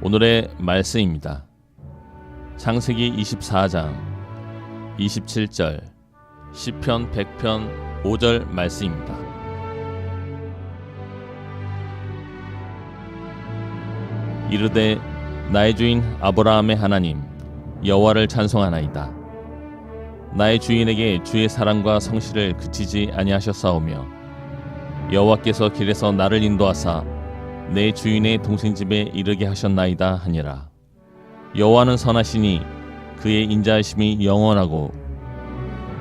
오늘의 말씀입니다. 창세기 24장 27절 시편 100편 5절 말씀입니다. 이르되 나의 주인 아브라함의 하나님 여호와를 찬송하나이다. 나의 주인에게 주의 사랑과 성실을 그치지 아니하셨사오며 여호와께서 길에서 나를 인도하사 내 주인의 동생 집에 이르게 하셨나이다 하니라. 여호와는 선하시니 그의 인자하심이 영원하고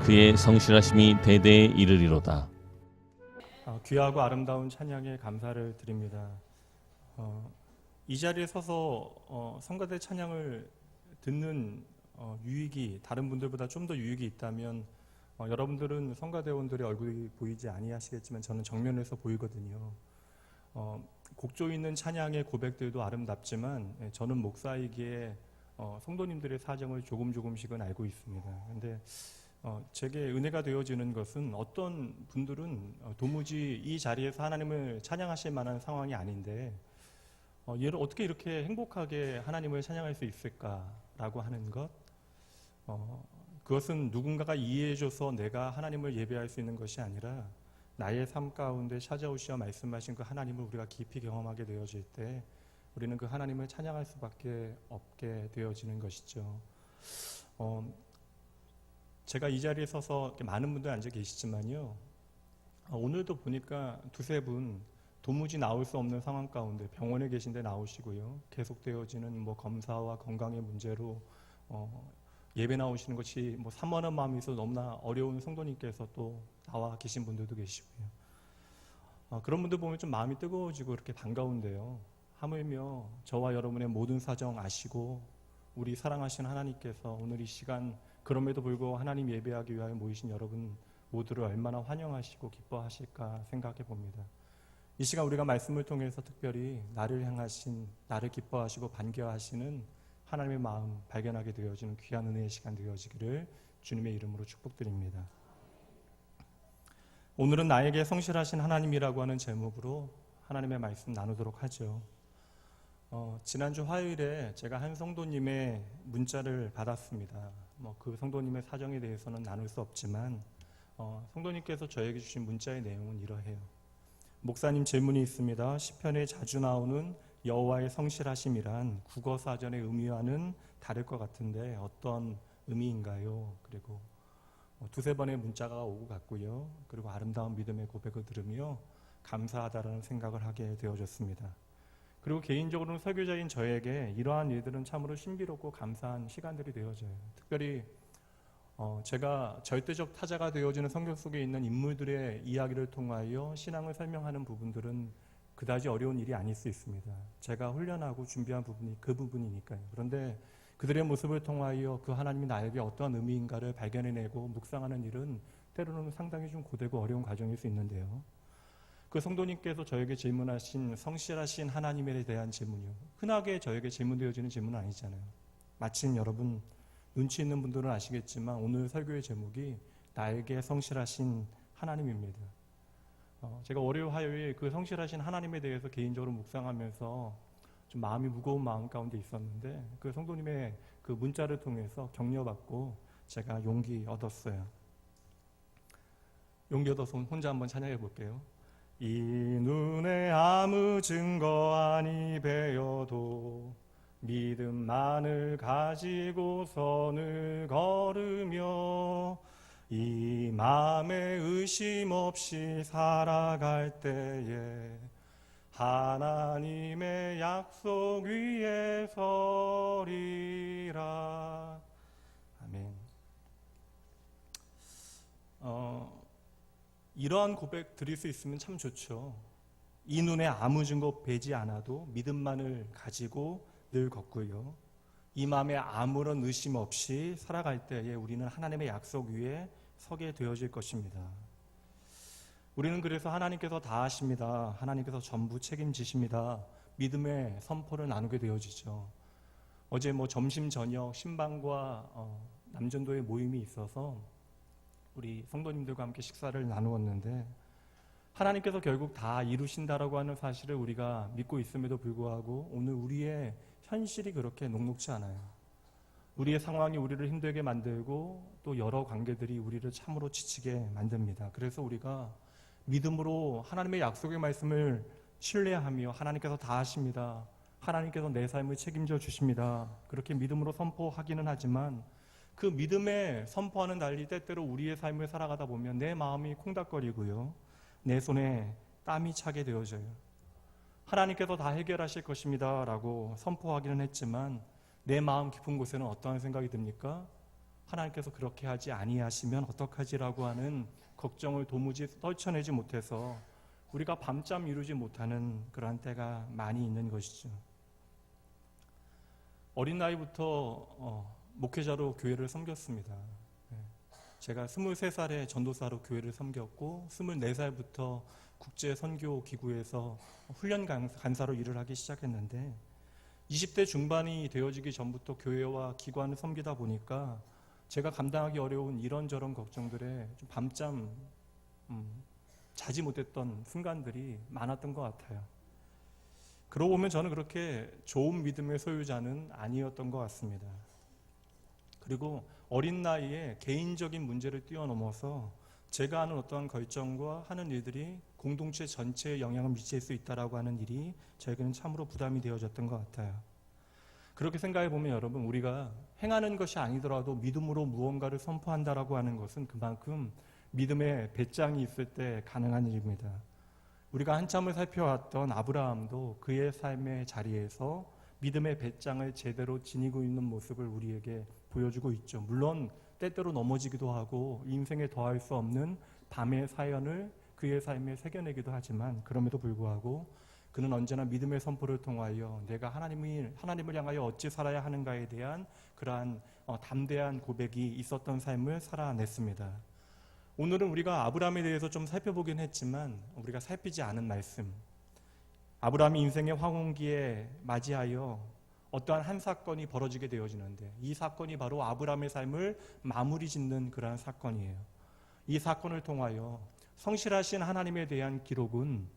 그의 성실하심이 대대에 이르리로다. 귀하고 아름다운 찬양에 감사를 드립니다. 이 자리에 서서 성가대 찬양을 듣는 유익이 다른 분들보다 좀 더 유익이 있다면 여러분들은 성가대원들의 얼굴이 보이지 아니하시겠지만 저는 정면에서 보이거든요. 곡조 있는 찬양의 고백들도 아름답지만 저는 목사이기에 성도님들의 사정을 조금씩은 알고 있습니다. 그런데 제게 은혜가 되어지는 것은 어떤 분들은 도무지 이 자리에서 하나님을 찬양하실 만한 상황이 아닌데 얘를 어떻게 이렇게 행복하게 하나님을 찬양할 수 있을까라고 하는 것, 그것은 누군가가 이해해줘서 내가 하나님을 예배할 수 있는 것이 아니라 나의 삶 가운데 찾아오시어 말씀하신 그 하나님을 우리가 깊이 경험하게 되어질 때 우리는 그 하나님을 찬양할 수밖에 없게 되어지는 것이죠. 제가 이 자리에 서서 이렇게 많은 분들 앉아 계시지만요, 오늘도 보니까 두세 분 도무지 나올 수 없는 상황 가운데 병원에 계신데 나오시고요, 계속되어지는 검사와 건강의 문제로 예배 나오시는 것이 사모하는 마음이 있어서 너무나 어려운 성도님께서 또 나와 계신 분들도 계시고요. 그런 분들 보면 좀 마음이 뜨거워지고 이렇게 반가운데요, 하물며 저와 여러분의 모든 사정 아시고 우리 사랑하신 하나님께서 오늘 이 시간 그럼에도 불구하고 하나님 예배하기 위하여 모이신 여러분 모두를 얼마나 환영하시고 기뻐하실까 생각해 봅니다. 이 시간 우리가 말씀을 통해서 특별히 나를 향하신, 나를 기뻐하시고 반겨하시는 하나님의 마음 발견하게 되어지는 귀한 은혜의 시간 되어지기를 주님의 이름으로 축복드립니다. 오늘은 나에게 성실하신 하나님이라고 하는 제목으로 하나님의 말씀 나누도록 하죠. 지난주 화요일에 제가 한 성도님의 문자를 받았습니다. 그 성도님의 사정에 대해서는 나눌 수 없지만 성도님께서 저에게 주신 문자의 내용은 이러해요. 목사님, 질문이 있습니다. 시편에 자주 나오는 여호와의 성실하심이란 국어사전의 의미와는 다를 것 같은데 어떤 의미인가요? 그리고 두세 번의 문자가 오고 갔고요. 그리고 아름다운 믿음의 고백을 들으며 감사하다라는 생각을 하게 되어졌습니다. 그리고 개인적으로는 설교자인 저에게 이러한 일들은 참으로 신비롭고 감사한 시간들이 되어져요. 특별히 제가 절대적 타자가 되어지는 성경 속에 있는 인물들의 이야기를 통하여 신앙을 설명하는 부분들은 그다지 어려운 일이 아닐 수 있습니다. 제가 훈련하고 준비한 부분이 그 부분이니까요. 그런데 그들의 모습을 통하여 그 하나님이 나에게 어떠한 의미인가를 발견해내고 묵상하는 일은 때로는 상당히 좀 고되고 어려운 과정일 수 있는데요. 그 성도님께서 저에게 질문하신 성실하신 하나님에 대한 질문이요, 흔하게 저에게 질문되어지는 질문은 아니잖아요. 마침 여러분 눈치 있는 분들은 아시겠지만 오늘 설교의 제목이 나에게 성실하신 하나님입니다. 제가 월요일 화요일 그 성실하신 하나님에 대해서 개인적으로 묵상하면서 좀 마음이 무거운 마음 가운데 있었는데 그 성도님의 그 문자를 통해서 격려받고 제가 용기 얻었어요. 용기 얻어서 혼자 한번 찬양해 볼게요. 이 눈에 아무 증거 아니 배어도 믿음만을 가지고 선을 걸으며 이 마음에 의심 없이 살아갈 때에 하나님의 약속 위에 서리라. 아멘. 이러한 고백 드릴 수 있으면 참 좋죠. 이 눈에 아무 증거 배지 않아도 믿음만을 가지고 늘 걷고요, 이 마음에 아무런 의심 없이 살아갈 때에 우리는 하나님의 약속 위에 서게 되어질 것입니다. 우리는 그래서 하나님께서 다 하십니다, 하나님께서 전부 책임지십니다, 믿음의 선포를 나누게 되어지죠. 어제 점심 저녁 신방과 남전도의 모임이 있어서 우리 성도님들과 함께 식사를 나누었는데 하나님께서 결국 다 이루신다라고 하는 사실을 우리가 믿고 있음에도 불구하고 오늘 우리의 현실이 그렇게 녹록지 않아요. 우리의 상황이 우리를 힘들게 만들고 또 여러 관계들이 우리를 참으로 지치게 만듭니다. 그래서 우리가 믿음으로 하나님의 약속의 말씀을 신뢰하며 하나님께서 다 하십니다. 하나님께서 내 삶을 책임져 주십니다. 그렇게 믿음으로 선포하기는 하지만 그 믿음에 선포하는 달리 때때로 우리의 삶을 살아가다 보면 내 마음이 콩닥거리고요. 내 손에 땀이 차게 되어져요. 하나님께서 다 해결하실 것입니다 라고 선포하기는 했지만 내 마음 깊은 곳에는 어떠한 생각이 듭니까? 하나님께서 그렇게 하지 아니하시면 어떡하지라고 하는 걱정을 도무지 떨쳐내지 못해서 우리가 밤잠 이루지 못하는 그러한 때가 많이 있는 것이죠. 어린 나이부터 목회자로 교회를 섬겼습니다. 제가 23살에 전도사로 교회를 섬겼고 24살부터 국제선교기구에서 훈련 간사로 일을 하기 시작했는데 20대 중반이 되어지기 전부터 교회와 기관을 섬기다 보니까 제가 감당하기 어려운 이런저런 걱정들에 좀 밤잠 자지 못했던 순간들이 많았던 것 같아요. 그러고 보면 저는 그렇게 좋은 믿음의 소유자는 아니었던 것 같습니다. 그리고 어린 나이에 개인적인 문제를 뛰어넘어서 제가 하는 어떠한 결정과 하는 일들이 공동체 전체에 영향을 미칠 수 있다라고 하는 일이 저에게는 참으로 부담이 되어졌던 것 같아요. 그렇게 생각해 보면 여러분, 우리가 행하는 것이 아니더라도 믿음으로 무언가를 선포한다라고 하는 것은 그만큼 믿음의 배짱이 있을 때 가능한 일입니다. 우리가 한참을 살펴왔던 아브라함도 그의 삶의 자리에서 믿음의 배짱을 제대로 지니고 있는 모습을 우리에게 보여주고 있죠. 물론 때때로 넘어지기도 하고 인생에 더할 수 없는 밤의 사연을 그의 삶에 새겨내기도 하지만 그럼에도 불구하고 그는 언제나 믿음의 선포를 통하여 내가 하나님을 향하여 어찌 살아야 하는가에 대한 그러한 담대한 고백이 있었던 삶을 살아냈습니다. 오늘은 우리가 아브라함에 대해서 좀 살펴보긴 했지만 우리가 살피지 않은 말씀, 아브라함이 인생의 황혼기에 맞이하여 어떠한 한 사건이 벌어지게 되어지는데 이 사건이 바로 아브라함의 삶을 마무리 짓는 그러한 사건이에요. 이 사건을 통하여 성실하신 하나님에 대한 기록은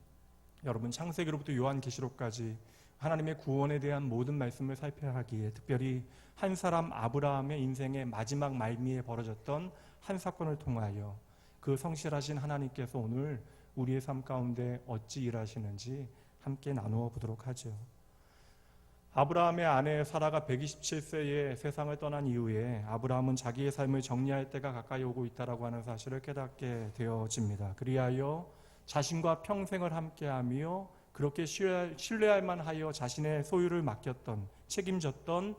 여러분 창세기로부터 요한계시록까지 하나님의 구원에 대한 모든 말씀을 살펴야 하기에 특별히 한 사람 아브라함의 인생의 마지막 말미에 벌어졌던 한 사건을 통하여 그 성실하신 하나님께서 오늘 우리의 삶 가운데 어찌 일하시는지 함께 나누어 보도록 하죠. 아브라함의 아내 사라가 127세에 세상을 떠난 이후에 아브라함은 자기의 삶을 정리할 때가 가까이 오고 있다라고 하는 사실을 깨닫게 되어집니다. 그리하여 자신과 평생을 함께하며 그렇게 신뢰할 만하여 자신의 소유를 맡겼던 책임졌던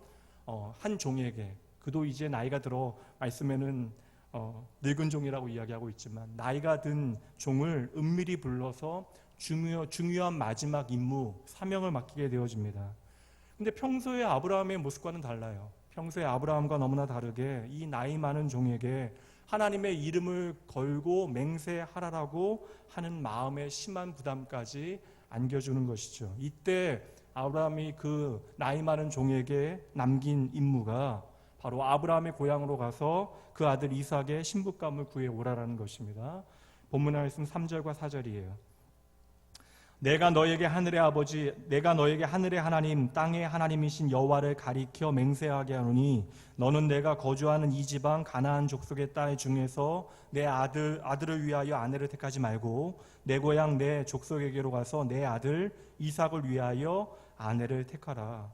한 종에게, 그도 이제 나이가 들어 말씀에는 늙은 종이라고 이야기하고 있지만 나이가 든 종을 은밀히 불러서 중요한 마지막 임무, 사명을 맡기게 되어집니다. 근데 평소에 아브라함의 모습과는 달라요. 평소에 아브라함과 너무나 다르게 이 나이 많은 종에게 하나님의 이름을 걸고 맹세하라라고 하는 마음의 심한 부담까지 안겨주는 것이죠. 이때 아브라함이 그 나이 많은 종에게 남긴 임무가 바로 아브라함의 고향으로 가서 그 아들 이삭의 신부감을 구해오라라는 것입니다. 본문 말씀 3절과 4절이에요. 내가 너에게 하늘의 아버지, 내가 너에게 하늘의 하나님, 땅의 하나님이신 여호와를 가리켜 맹세하게 하노니 너는 내가 거주하는 이 지방 가나안 족속의 딸 중에서 내 아들을 위하여 아내를 택하지 말고 내 고향 내 족속에게로 가서 내 아들 이삭을 위하여 아내를 택하라.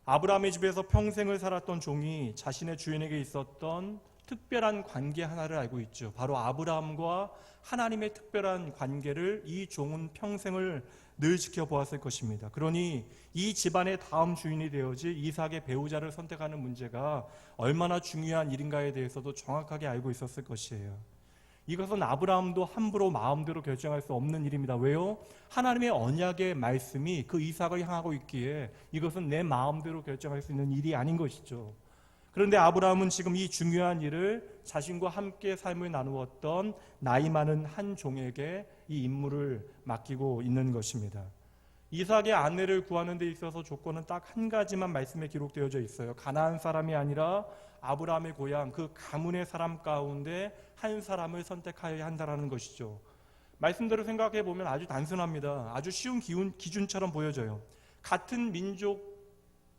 아브라함의 집에서 평생을 살았던 종이 자신의 주인에게 있었던 특별한 관계 하나를 알고 있죠. 바로 아브라함과 하나님의 특별한 관계를 이 종은 평생을 늘 지켜보았을 것입니다. 그러니 이 집안의 다음 주인이 되어질 이삭의 배우자를 선택하는 문제가 얼마나 중요한 일인가에 대해서도 정확하게 알고 있었을 것이에요. 이것은 아브라함도 함부로 마음대로 결정할 수 없는 일입니다. 왜요? 하나님의 언약의 말씀이 그 이삭을 향하고 있기에 이것은 내 마음대로 결정할 수 있는 일이 아닌 것이죠. 그런데 아브라함은 지금 이 중요한 일을 자신과 함께 삶을 나누었던 나이 많은 한 종에게 이 임무를 맡기고 있는 것입니다. 이삭의 아내를 구하는 데 있어서 조건은 딱 한 가지만 말씀에 기록되어져 있어요. 가나안 사람이 아니라 아브라함의 고향 그 가문의 사람 가운데 한 사람을 선택하여야 한다는 것이죠. 말씀대로 생각해 보면 아주 단순합니다. 아주 쉬운 기준처럼 보여져요. 같은 민족,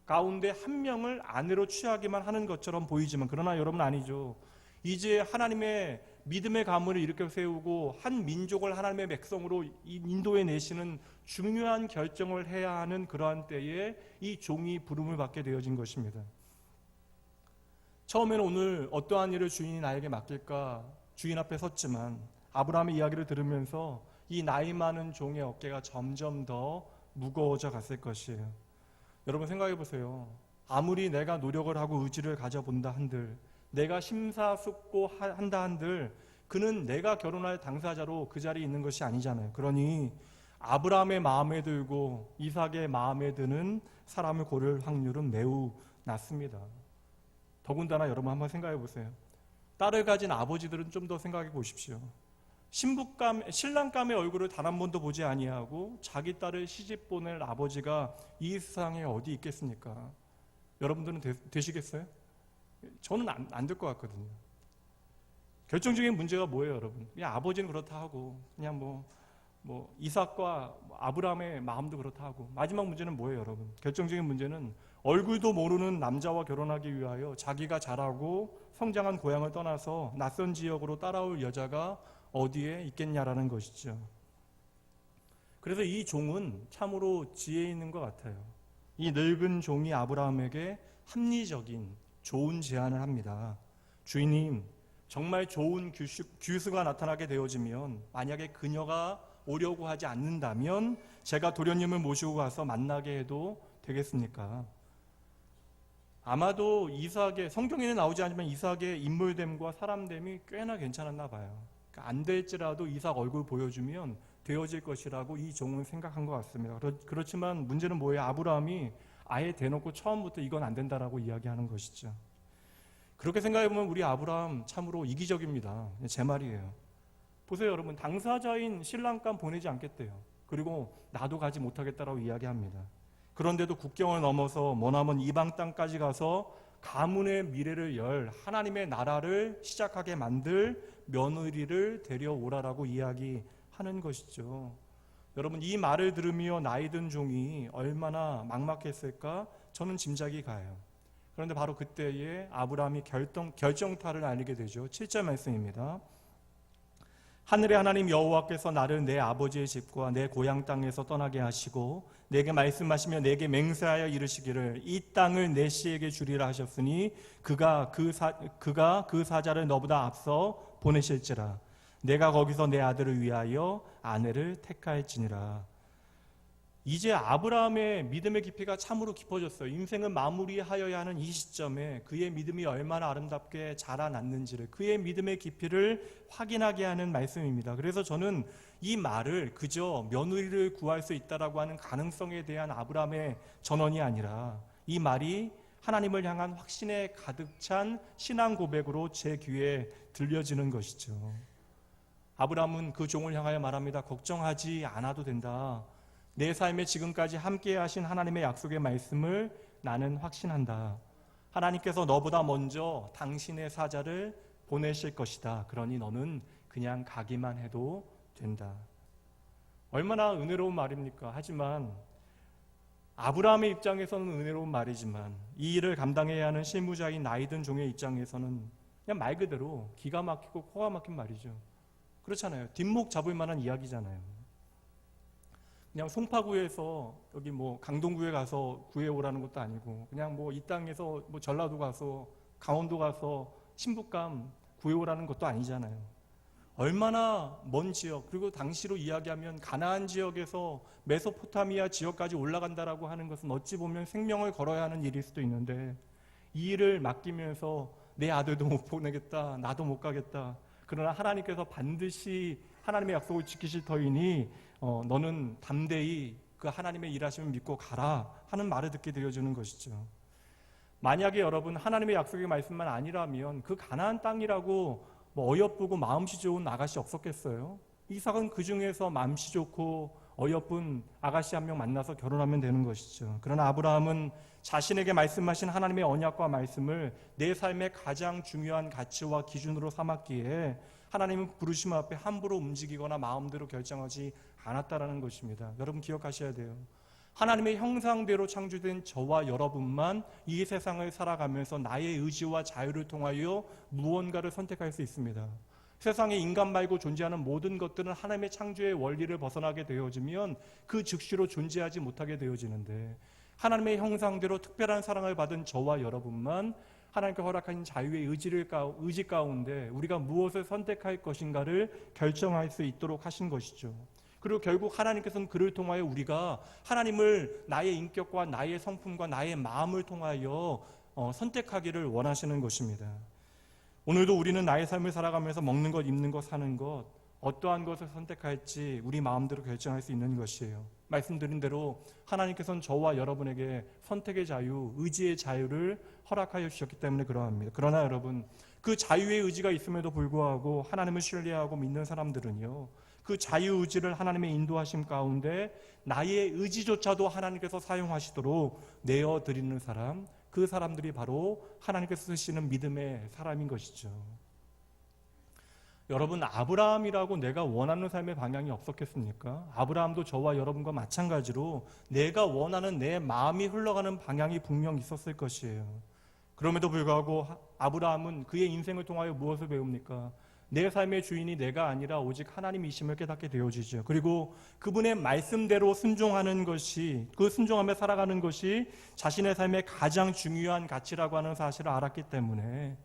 가운데 한 명을 아내로 취하기만 하는 것처럼 보이지만, 그러나 여러분 아니죠. 이제 하나님의 믿음의 가문을 일으켜 세우고 한 민족을 하나님의 백성으로 인도해 내시는 중요한 결정을 해야 하는 그러한 때에 이 종이 부름을 받게 되어진 것입니다. 처음에는 오늘 어떠한 일을 주인이 나에게 맡길까 주인 앞에 섰지만, 아브라함의 이야기를 들으면서 이 나이 많은 종의 어깨가 점점 더 무거워져 갔을 것이에요. 여러분 생각해 보세요. 아무리 내가 노력을 하고 의지를 가져본다 한들, 내가 심사숙고한다 한들, 그는 내가 결혼할 당사자로 그 자리에 있는 것이 아니잖아요. 그러니 아브라함의 마음에 들고 이삭의 마음에 드는 사람을 고를 확률은 매우 낮습니다. 더군다나 여러분 한번 생각해 보세요. 딸을 가진 아버지들은 좀 더 생각해 보십시오. 신랑감의 얼굴을 단 한 번도 보지 아니하고 자기 딸을 시집 보낼 아버지가 이 세상에 어디 있겠습니까? 여러분들은 되시겠어요? 저는 안 될 것 같거든요. 결정적인 문제가 뭐예요, 여러분? 그냥 아버지는 그렇다 하고, 그냥 뭐 이삭과 아브라함의 마음도 그렇다 하고, 마지막 문제는 뭐예요, 여러분? 결정적인 문제는 얼굴도 모르는 남자와 결혼하기 위하여 자기가 자라고 성장한 고향을 떠나서 낯선 지역으로 따라올 여자가 어디에 있겠냐라는 것이죠. 그래서 이 종은 참으로 지혜 있는 것 같아요. 이 늙은 종이 아브라함에게 합리적인 좋은 제안을 합니다. 주인님, 정말 좋은 규수가 나타나게 되어지면, 만약에 그녀가 오려고 하지 않는다면 제가 도련님을 모시고 가서 만나게 해도 되겠습니까? 아마도 이삭의, 성경에는 나오지 않지만 이삭의 인물됨과 사람됨이 꽤나 괜찮았나 봐요. 그러니까 안 될지라도 이삭 얼굴 보여주면 되어질 것이라고 이 종은 생각한 것 같습니다. 그렇지만 문제는 뭐예요? 아브라함이 아예 대놓고 처음부터 이건 안 된다라고 이야기하는 것이죠. 그렇게 생각해보면 우리 아브라함 참으로 이기적입니다. 제 말이에요. 보세요, 여러분. 당사자인 신랑감 보내지 않겠대요. 그리고 나도 가지 못하겠다라고 이야기합니다. 그런데도 국경을 넘어서 머나먼 이방 땅까지 가서 가문의 미래를 열 하나님의 나라를 시작하게 만들 며느리를 데려오라라고 이야기하는 것이죠. 여러분, 이 말을 들으며 나이든 종이 얼마나 막막했을까 저는 짐작이 가요. 그런데 바로 그때에 아브라함이 결정타를 알리게 되죠. 7절 말씀입니다. 하늘의 하나님 여호와께서 나를 내 아버지의 집과 내 고향 땅에서 떠나게 하시고 내게 말씀하시며 내게 맹세하여 이르시기를 이 땅을 내 씨에게 주리라 하셨으니 그가 그 사자를 너보다 앞서 보내실지라. 내가 거기서 내 아들을 위하여 아내를 택할지니라. 이제 아브라함의 믿음의 깊이가 참으로 깊어졌어요. 인생은 마무리하여야 하는 이 시점에 그의 믿음이 얼마나 아름답게 자라났는지를, 그의 믿음의 깊이를 확인하게 하는 말씀입니다. 그래서 저는 이 말을 그저 며느리를 구할 수 있다라고 하는 가능성에 대한 아브라함의 전언이 아니라 이 말이 하나님을 향한 확신에 가득 찬 신앙 고백으로 제 귀에 들려지는 것이죠. 아브라함은 그 종을 향하여 말합니다. 걱정하지 않아도 된다. 내 삶에 지금까지 함께 하신 하나님의 약속의 말씀을 나는 확신한다. 하나님께서 너보다 먼저 당신의 사자를 보내실 것이다. 그러니 너는 그냥 가기만 해도 된다. 얼마나 은혜로운 말입니까? 하지만 아브라함의 입장에서는 은혜로운 말이지만 이 일을 감당해야 하는 실무자인 나이든 종의 입장에서는 그냥 말 그대로 기가 막히고 코가 막힌 말이죠. 그렇잖아요. 뒷목 잡을 만한 이야기잖아요. 그냥 송파구에서 여기 뭐 강동구에 가서 구해오라는 것도 아니고 그냥 뭐 이 땅에서 뭐 전라도 가서 강원도 가서 신북감 구해오라는 것도 아니잖아요. 얼마나 먼 지역, 그리고 당시로 이야기하면 가나안 지역에서 메소포타미아 지역까지 올라간다라고 하는 것은 어찌 보면 생명을 걸어야 하는 일일 수도 있는데 이 일을 맡기면서 내 아들도 못 보내겠다, 나도 못 가겠다. 그러나 하나님께서 반드시 하나님의 약속을 지키실 터이니 너는 담대히 그 하나님의 일하심을 믿고 가라 하는 말을 듣게 되어주는 것이죠. 만약에 여러분 하나님의 약속의 말씀만 아니라면 그 가나안 땅이라고 뭐 어여쁘고 마음씨 좋은 아가씨 없었겠어요? 이삭은 그 중에서 마음씨 좋고 어여쁜 아가씨 한 명 만나서 결혼하면 되는 것이죠. 그러나 아브라함은 자신에게 말씀하신 하나님의 언약과 말씀을 내 삶의 가장 중요한 가치와 기준으로 삼았기에 하나님은 부르심 앞에 함부로 움직이거나 마음대로 결정하지 않았다라는 것입니다. 여러분 기억하셔야 돼요. 하나님의 형상대로 창조된 저와 여러분만 이 세상을 살아가면서 나의 의지와 자유를 통하여 무언가를 선택할 수 있습니다. 세상에 인간 말고 존재하는 모든 것들은 하나님의 창조의 원리를 벗어나게 되어지면 그 즉시로 존재하지 못하게 되어지는데, 하나님의 형상대로 특별한 사랑을 받은 저와 여러분만 하나님께 허락하신 자유의 의지 가운데 우리가 무엇을 선택할 것인가를 결정할 수 있도록 하신 것이죠. 그리고 결국 하나님께서는 그를 통하여 우리가 하나님을 나의 인격과 나의 성품과 나의 마음을 통하여 선택하기를 원하시는 것입니다. 오늘도 우리는 나의 삶을 살아가면서 먹는 것, 입는 것, 사는 것, 어떠한 것을 선택할지 우리 마음대로 결정할 수 있는 것이에요. 말씀드린 대로 하나님께서는 저와 여러분에게 선택의 자유, 의지의 자유를 허락하여 주셨기 때문에 그러합니다. 그러나 여러분, 그 자유의 의지가 있음에도 불구하고 하나님을 신뢰하고 믿는 사람들은요, 그 자유의지를 하나님의 인도하심 가운데 나의 의지조차도 하나님께서 사용하시도록 내어드리는 사람, 그 사람들이 바로 하나님께서 쓰시는 믿음의 사람인 것이죠. 여러분, 아브라함이라고 내가 원하는 삶의 방향이 없었겠습니까? 아브라함도 저와 여러분과 마찬가지로 내가 원하는 내 마음이 흘러가는 방향이 분명 있었을 것이에요. 그럼에도 불구하고 아브라함은 그의 인생을 통하여 무엇을 배웁니까? 내 삶의 주인이 내가 아니라 오직 하나님이심을 깨닫게 되어지죠. 그리고 그분의 말씀대로 순종하는 것이, 그 순종하며 살아가는 것이 자신의 삶의 가장 중요한 가치라고 하는 사실을 알았기 때문에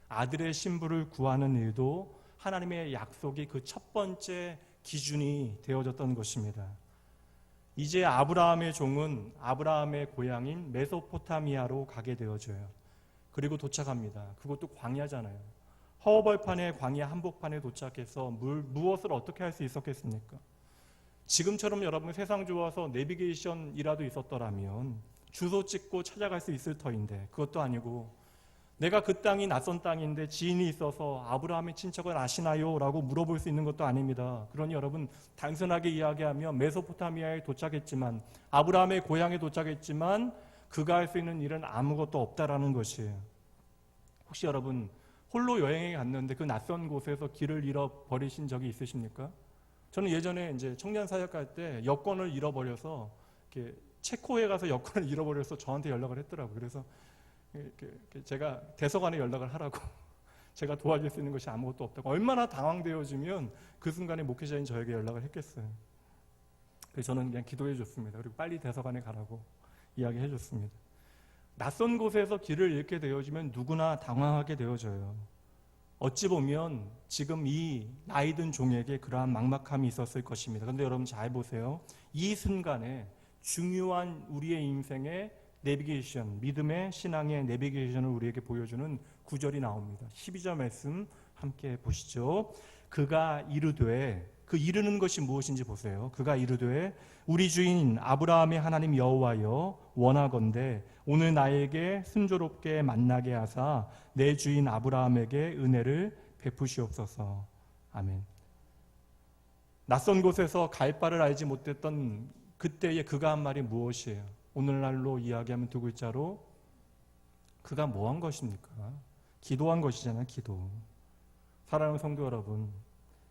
아들의 신부를 구하는 일도 하나님의 약속이 그 첫 번째 기준이 되어졌던 것입니다. 이제 아브라함의 종은 아브라함의 고향인 메소포타미아로 가게 되어져요. 그리고 도착합니다. 그것도 광야잖아요. 허허벌판의 광야 한복판에 도착해서 무엇을 어떻게 할 수 있었겠습니까? 지금처럼 여러분 세상 좋아서 내비게이션이라도 있었더라면 주소 찍고 찾아갈 수 있을 터인데, 그것도 아니고 내가 그 땅이 낯선 땅인데 지인이 있어서 아브라함의 친척을 아시나요? 라고 물어볼 수 있는 것도 아닙니다. 그러니 여러분, 단순하게 이야기하면 메소포타미아에 도착했지만, 아브라함의 고향에 도착했지만 그가 할 수 있는 일은 아무것도 없다라는 것이에요. 혹시 여러분 홀로 여행에 갔는데 그 낯선 곳에서 길을 잃어버리신 적이 있으십니까? 저는 예전에 이제 청년 사역할 때 여권을 잃어버려서 이렇게 체코에 가서 여권을 잃어버려서 저한테 연락을 했더라고요. 그래서 제가 대서관에 연락을 하라고, 제가 도와줄 수 있는 것이 아무것도 없다고. 얼마나 당황되어지면 그 순간에 목회자인 저에게 연락을 했겠어요. 그래서 저는 그냥 기도해 줬습니다. 그리고 빨리 대서관에 가라고 이야기해 줬습니다. 낯선 곳에서 길을 잃게 되어지면 누구나 당황하게 되어져요. 어찌 보면 지금 이 나이든 종에게 그러한 막막함이 있었을 것입니다. 그런데 여러분 잘 보세요. 이 순간에 중요한 우리의 인생의 내비게이션, 믿음의 신앙의 내비게이션을 우리에게 보여주는 구절이 나옵니다. 12절 말씀 함께 보시죠. 그가 이르되, 그 이르는 것이 무엇인지 보세요. 그가 이르되 우리 주인 아브라함의 하나님 여호와여, 원하건대 오늘 나에게 순조롭게 만나게 하사 내 주인 아브라함에게 은혜를 베푸시옵소서. 아멘. 낯선 곳에서 갈 바를 알지 못했던 그때의 그가 한 말이 무엇이에요? 오늘날로 이야기하면 두 글자로, 그가 뭐 한 것입니까? 기도한 것이잖아요. 기도. 사랑하는 성도 여러분,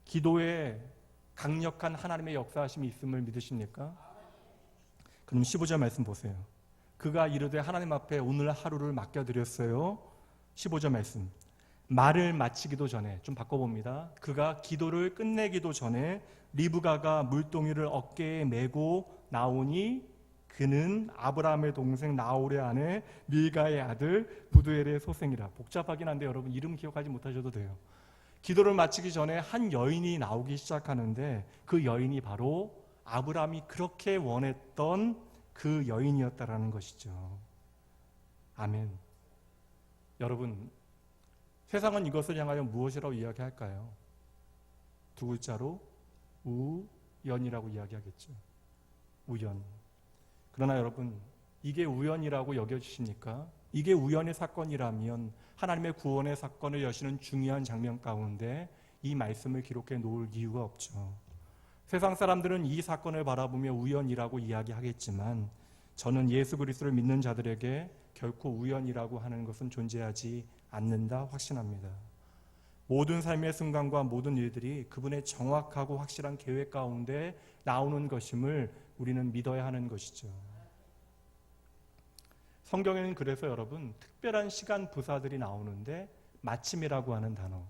기도에 강력한 하나님의 역사하심이 있음을 믿으십니까? 그럼 15절 말씀 보세요. 그가 이르되 하나님 앞에 오늘 하루를 맡겨드렸어요. 15절 말씀. 말을 마치기도 전에, 좀 바꿔봅니다. 그가 기도를 끝내기도 전에 리브가가 물동이를 어깨에 메고 나오니 그는 아브라함의 동생 나홀의 아내 밀가의 아들 부두엘의 소생이라. 복잡하긴 한데 여러분 이름 기억하지 못하셔도 돼요. 기도를 마치기 전에 한 여인이 나오기 시작하는데 그 여인이 바로 아브라함이 그렇게 원했던 그 여인이었다라는 것이죠. 아멘. 여러분, 세상은 이것을 향하여 무엇이라고 이야기할까요? 두 글자로 우연이라고 이야기하겠죠. 우연. 그러나 여러분, 이게 우연이라고 여겨지십니까? 이게 우연의 사건이라면 하나님의 구원의 사건을 여시는 중요한 장면 가운데 이 말씀을 기록해 놓을 이유가 없죠. 세상 사람들은 이 사건을 바라보며 우연이라고 이야기하겠지만 저는 예수 그리스도를 믿는 자들에게 결코 우연이라고 하는 것은 존재하지 않는다 확신합니다. 모든 삶의 순간과 모든 일들이 그분의 정확하고 확실한 계획 가운데 나오는 것임을 우리는 믿어야 하는 것이죠. 성경에는 그래서 여러분 특별한 시간 부사들이 나오는데 마침이라고 하는 단어,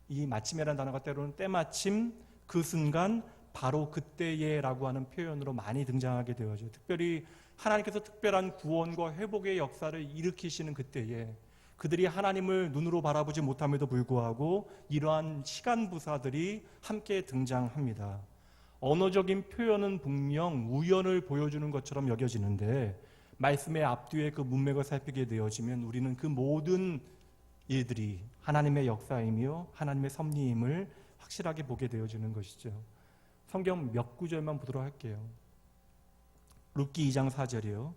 이 마침이라는 단어가 때로는 때마침, 그 순간, 바로 그때에라고 하는 표현으로 많이 등장하게 되어져. 특별히 하나님께서 특별한 구원과 회복의 역사를 일으키시는 그때에 그들이 하나님을 눈으로 바라보지 못함에도 불구하고 이러한 시간 부사들이 함께 등장합니다. 언어적인 표현은 분명 우연을 보여주는 것처럼 여겨지는데 말씀의 앞뒤에 그 문맥을 살피게 되어지면 우리는 그 모든 일들이 하나님의 역사이며 하나님의 섭리임을 확실하게 보게 되어지는 것이죠. 성경 몇 구절만 보도록 할게요. 룻기 2장 4절이요.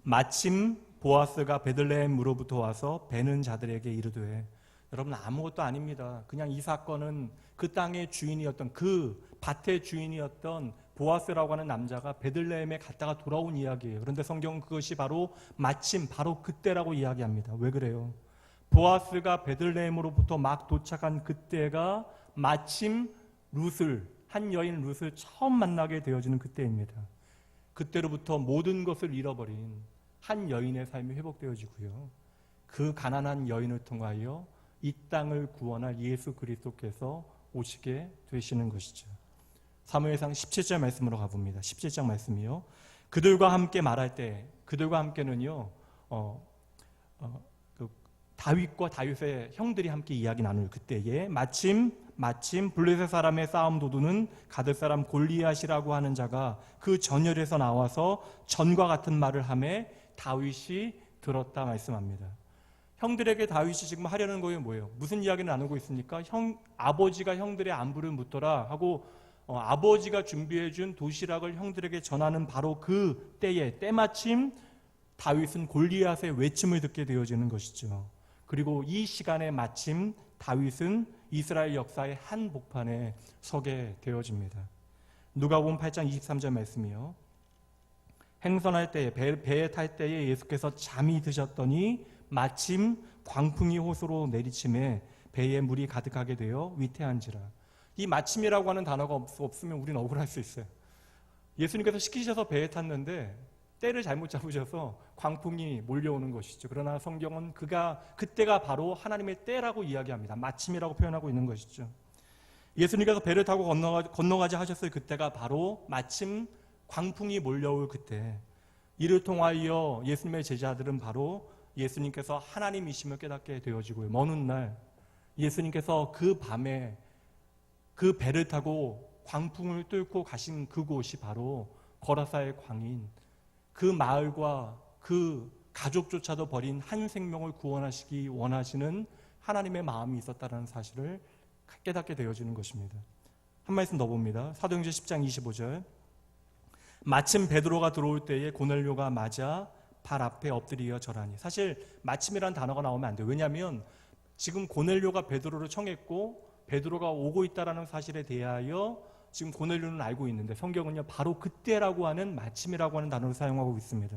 마침 보아스가 베들레헴으로부터 와서 베는 자들에게 이르되, 여러분 아무것도 아닙니다. 그냥 이 사건은 그 땅의 주인이었던, 그 밭의 주인이었던 보아스라고 하는 남자가 베들레헴에 갔다가 돌아온 이야기예요. 그런데 성경은 그것이 바로 마침 바로 그때라고 이야기합니다. 왜 그래요? 보아스가 베들레헴으로부터 막 도착한 그때가 마침 룻을, 한 여인 룻을 처음 만나게 되어지는 그때입니다. 그때로부터 모든 것을 잃어버린 한 여인의 삶이 회복되어지고요. 그 가난한 여인을 통하여 이 땅을 구원할 예수 그리스도께서 오시게 되시는 것이죠. 사무엘상 17절 말씀으로 가봅니다. 17장 말씀이요. 그들과 함께 말할 때, 그들과 함께는요, 다윗과 다윗의 형들이 함께 이야기 나눌 그때에 마침 블레셋 사람의 싸움 도두는 가드 사람 골리앗이라고 하는 자가 그 전열에서 나와서 전과 같은 말을 하며 다윗이 들었다 말씀합니다. 형들에게 다윗이 지금 하려는 거예요 뭐예요? 무슨 이야기를 나누고 있습니까? 아버지가 형들의 안부를 묻더라 하고 아버지가 준비해준 도시락을 형들에게 전하는 바로 그 때에 때마침 다윗은 골리앗의 외침을 듣게 되어지는 것이죠. 그리고 이 시간에 마침 다윗은 이스라엘 역사의 한 복판에 서게 되어집니다. 누가복음 8장 23절 말씀이요. 행선할 때에 배에 탈 때에 예수께서 잠이 드셨더니 마침 광풍이 호수로 내리침에 배에 물이 가득하게 되어 위태한지라. 이 마침이라고 하는 단어가 없으면 우리는 억울할 수 있어요. 예수님께서 시키셔서 배에 탔는데 때를 잘못 잡으셔서 광풍이 몰려오는 것이죠. 그러나 성경은 그때가 바로 하나님의 때라고 이야기합니다. 마침이라고 표현하고 있는 것이죠. 예수님께서 배를 타고 건너가자 하셨을 그때가 바로 마침 광풍이 몰려올 그때. 이를 통하여 예수님의 제자들은 바로 예수님께서 하나님이심을 깨닫게 되어지고요. 먼 훗날 예수님께서 그 밤에 그 배를 타고 광풍을 뚫고 가신 그곳이 바로 거라사의 광인, 그 마을과 그 가족조차도 버린 한 생명을 구원하시기 원하시는 하나님의 마음이 있었다는 사실을 깨닫게 되어지는 것입니다. 한 말씀 더 봅니다. 사도행전 10장 25절. 마침 베드로가 들어올 때에 고넬료가 맞아 발 앞에 엎드려 절하니. 사실 마침이라는 단어가 나오면 안 돼요. 왜냐하면 지금 고넬료가 베드로를 청했고 베드로가 오고 있다는 사실에 대하여 지금 고넬료는 알고 있는데 성경은요 바로 그때라고 하는 마침이라고 하는 단어를 사용하고 있습니다.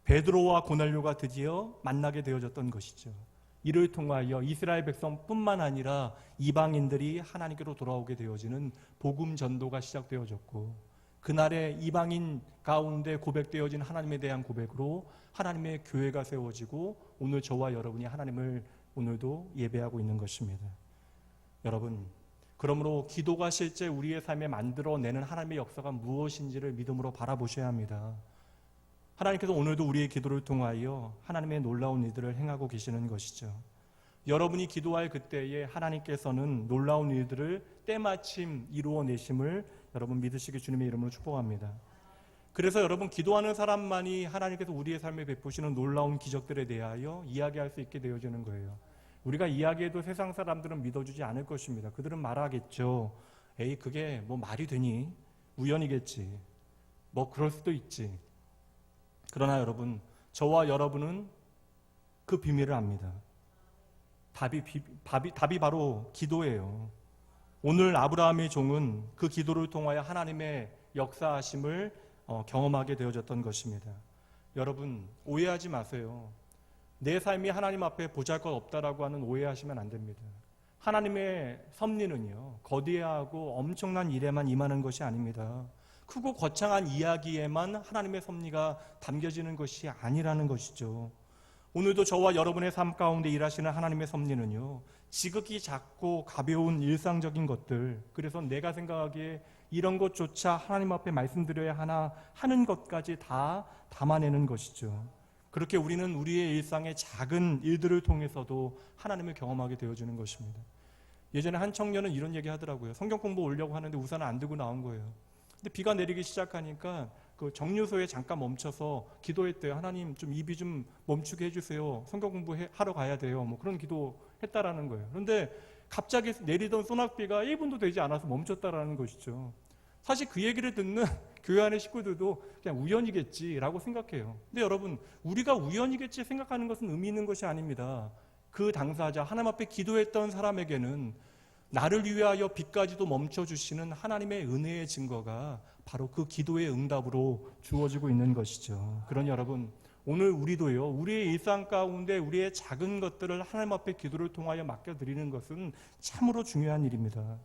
베드로와 고넬료가 드디어 만나게 되어졌던 것이죠. 이를 통하여 이스라엘 백성뿐만 아니라 이방인들이 하나님께로 돌아오게 되어지는 복음 전도가 시작되어졌고, 그날의 이방인 가운데 고백되어진 하나님에 대한 고백으로 하나님의 교회가 세워지고 오늘 저와 여러분이 하나님을 오늘도 예배하고 있는 것입니다. 여러분, 그러므로 기도가 실제 우리의 삶에 만들어내는 하나님의 역사가 무엇인지를 믿음으로 바라보셔야 합니다. 하나님께서 오늘도 우리의 기도를 통하여 하나님의 놀라운 일들을 행하고 계시는 것이죠. 여러분이 기도할 그때에 하나님께서는 놀라운 일들을 때마침 이루어내심을 여러분 믿으시기 주님의 이름으로 축복합니다. 그래서 여러분 기도하는 사람만이 하나님께서 우리의 삶에 베푸시는 놀라운 기적들에 대하여 이야기할 수 있게 되어지는 거예요. 우리가 이야기해도 세상 사람들은 믿어주지 않을 것입니다. 그들은 말하겠죠. 에이 그게 뭐 말이 되니? 우연이겠지. 뭐 그럴 수도 있지. 그러나 여러분, 저와 여러분은 그 비밀을 압니다. 답이 바로 기도예요. 오늘 아브라함의 종은 그 기도를 통하여 하나님의 역사하심을 경험하게 되어졌던 것입니다. 여러분, 오해하지 마세요. 내 삶이 하나님 앞에 보잘것없다라고 하는 오해하시면 안 됩니다. 하나님의 섭리는요 거대하고 엄청난 일에만 임하는 것이 아닙니다. 크고 거창한 이야기에만 하나님의 섭리가 담겨지는 것이 아니라는 것이죠. 오늘도 저와 여러분의 삶 가운데 일하시는 하나님의 섭리는요, 지극히 작고 가벼운 일상적인 것들, 그래서 내가 생각하기에 이런 것조차 하나님 앞에 말씀드려야 하나 하는 것까지 다 담아내는 것이죠. 그렇게 우리는 우리의 일상의 작은 일들을 통해서도 하나님을 경험하게 되어주는 것입니다. 예전에 한 청년은 이런 얘기 하더라고요. 성경 공부 오려고 하는데 우산을 안 들고 나온 거예요. 근데 비가 내리기 시작하니까 그 정류소에 잠깐 멈춰서 기도했대요. 하나님 좀 이 비 좀 멈추게 해주세요. 성경 공부하러 가야 돼요. 뭐 그런 기도했다라는 거예요. 그런데 갑자기 내리던 소낙비가 1분도 되지 않아서 멈췄다라는 것이죠. 사실 그 얘기를 듣는 교회 안의 식구들도 그냥 우연이겠지라고 생각해요. 근데 여러분, 우리가 우연이겠지 생각하는 것은 의미 있는 것이 아닙니다. 그 당사자, 하나님 앞에 기도했던 사람에게는 나를 위하여 비까지도 멈춰주시는 하나님의 은혜의 증거가 바로 그 기도의 응답으로 주어지고 있는 것이죠. 그러니 여러분, 오늘 우리도요, 우리의 일상 가운데 우리의 작은 것들을 하나님 앞에 기도를 통하여 맡겨드리는 것은 참으로 중요한 일입니다.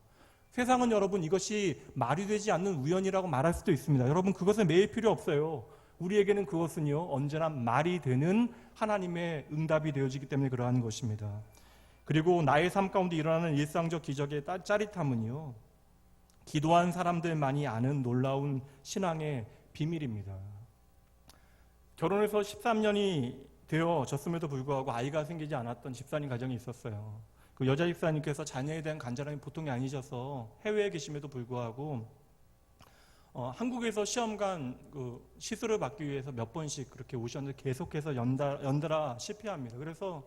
세상은 여러분 이것이 말이 되지 않는 우연이라고 말할 수도 있습니다. 여러분, 그것을 매일 필요 없어요. 우리에게는 그것은요, 언제나 말이 되는 하나님의 응답이 되어지기 때문에 그러한 것입니다. 그리고 나의 삶 가운데 일어나는 일상적 기적의 짜릿함은요, 기도한 사람들만이 아는 놀라운 신앙의 비밀입니다. 결혼해서 13년이 되어졌음에도 불구하고 아이가 생기지 않았던 집사님 가정이 있었어요. 그 여자 집사님께서 자녀에 대한 간절함이 보통이 아니셔서 해외에 계심에도 불구하고 한국에서 시험관 그 시술을 받기 위해서 몇 번씩 그렇게 오셨는데 계속해서 연달아 실패합니다. 그래서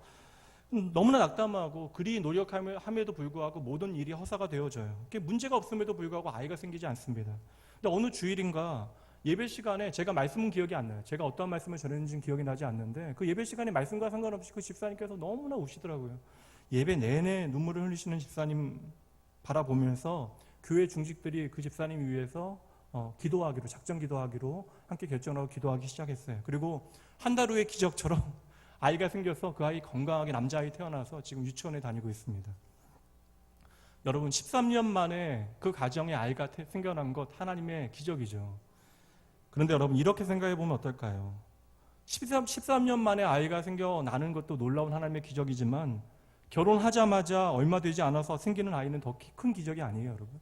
너무나 낙담하고 그리 노력함에도 불구하고 모든 일이 허사가 되어져요. 문제가 없음에도 불구하고 아이가 생기지 않습니다. 근데 어느 주일인가 예배 시간에 제가 말씀은 기억이 안 나요. 제가 어떤 말씀을 전했는지는 기억이 나지 않는데 그 예배 시간에 말씀과 상관없이 그 집사님께서 너무나 우시더라고요. 예배 내내 눈물을 흘리시는 집사님 바라보면서 교회 중직들이 그 집사님 위해서 기도하기로, 작정 기도하기로 함께 결정하고 기도하기 시작했어요. 그리고 한 달 후에 기적처럼 아이가 생겨서 그 아이 건강하게 남자아이 태어나서 지금 유치원에 다니고 있습니다. 여러분, 13년 만에 그 가정에 아이가 생겨난 것 하나님의 기적이죠. 그런데 여러분, 이렇게 생각해 보면 어떨까요? 13년 만에 아이가 생겨나는 것도 놀라운 하나님의 기적이지만 결혼하자마자 얼마 되지 않아서 생기는 아이는 더 큰 기적이 아니에요, 여러분.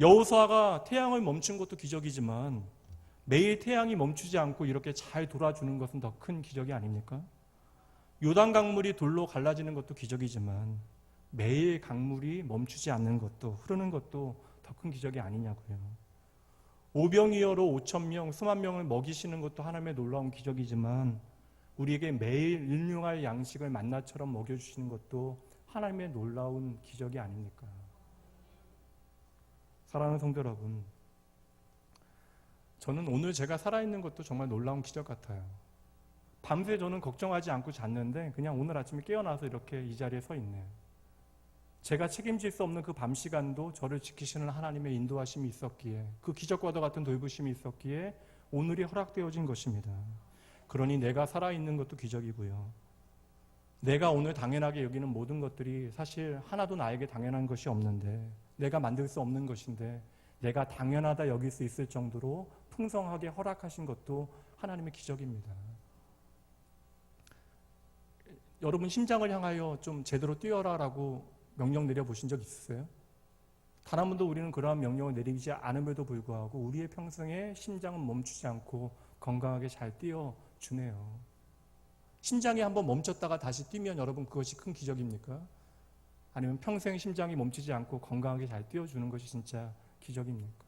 여호수아가 태양을 멈춘 것도 기적이지만 매일 태양이 멈추지 않고 이렇게 잘 돌아주는 것은 더 큰 기적이 아닙니까? 요단 강물이 돌로 갈라지는 것도 기적이지만 매일 강물이 멈추지 않는 것도, 흐르는 것도 더 큰 기적이 아니냐고요. 오병이어로 5,000명, 수만 명을 먹이시는 것도 하나님의 놀라운 기적이지만 우리에게 매일 일용할 양식을 만나처럼 먹여주시는 것도 하나님의 놀라운 기적이 아닙니까? 사랑하는 성도 여러분, 저는 오늘 제가 살아있는 것도 정말 놀라운 기적 같아요. 밤새 저는 걱정하지 않고 잤는데 그냥 오늘 아침에 깨어나서 이렇게 이 자리에 서 있네요. 제가 책임질 수 없는 그 밤 시간도 저를 지키시는 하나님의 인도하심이 있었기에, 그 기적과도 같은 돌보심이 있었기에 오늘이 허락되어진 것입니다. 그러니 내가 살아있는 것도 기적이고요. 내가 오늘 당연하게 여기는 모든 것들이 사실 하나도 나에게 당연한 것이 없는데, 내가 만들 수 없는 것인데 내가 당연하다 여길 수 있을 정도로 풍성하게 허락하신 것도 하나님의 기적입니다. 여러분, 심장을 향하여 좀 제대로 뛰어라라고 명령 내려보신 적 있으세요? 단 한 번도 우리는 그러한 명령을 내리지 않음에도 불구하고 우리의 평생에 심장은 멈추지 않고 건강하게 잘 뛰어주네요. 심장이 한번 멈췄다가 다시 뛰면 여러분, 그것이 큰 기적입니까? 아니면 평생 심장이 멈추지 않고 건강하게 잘 뛰어주는 것이 진짜 기적입니까?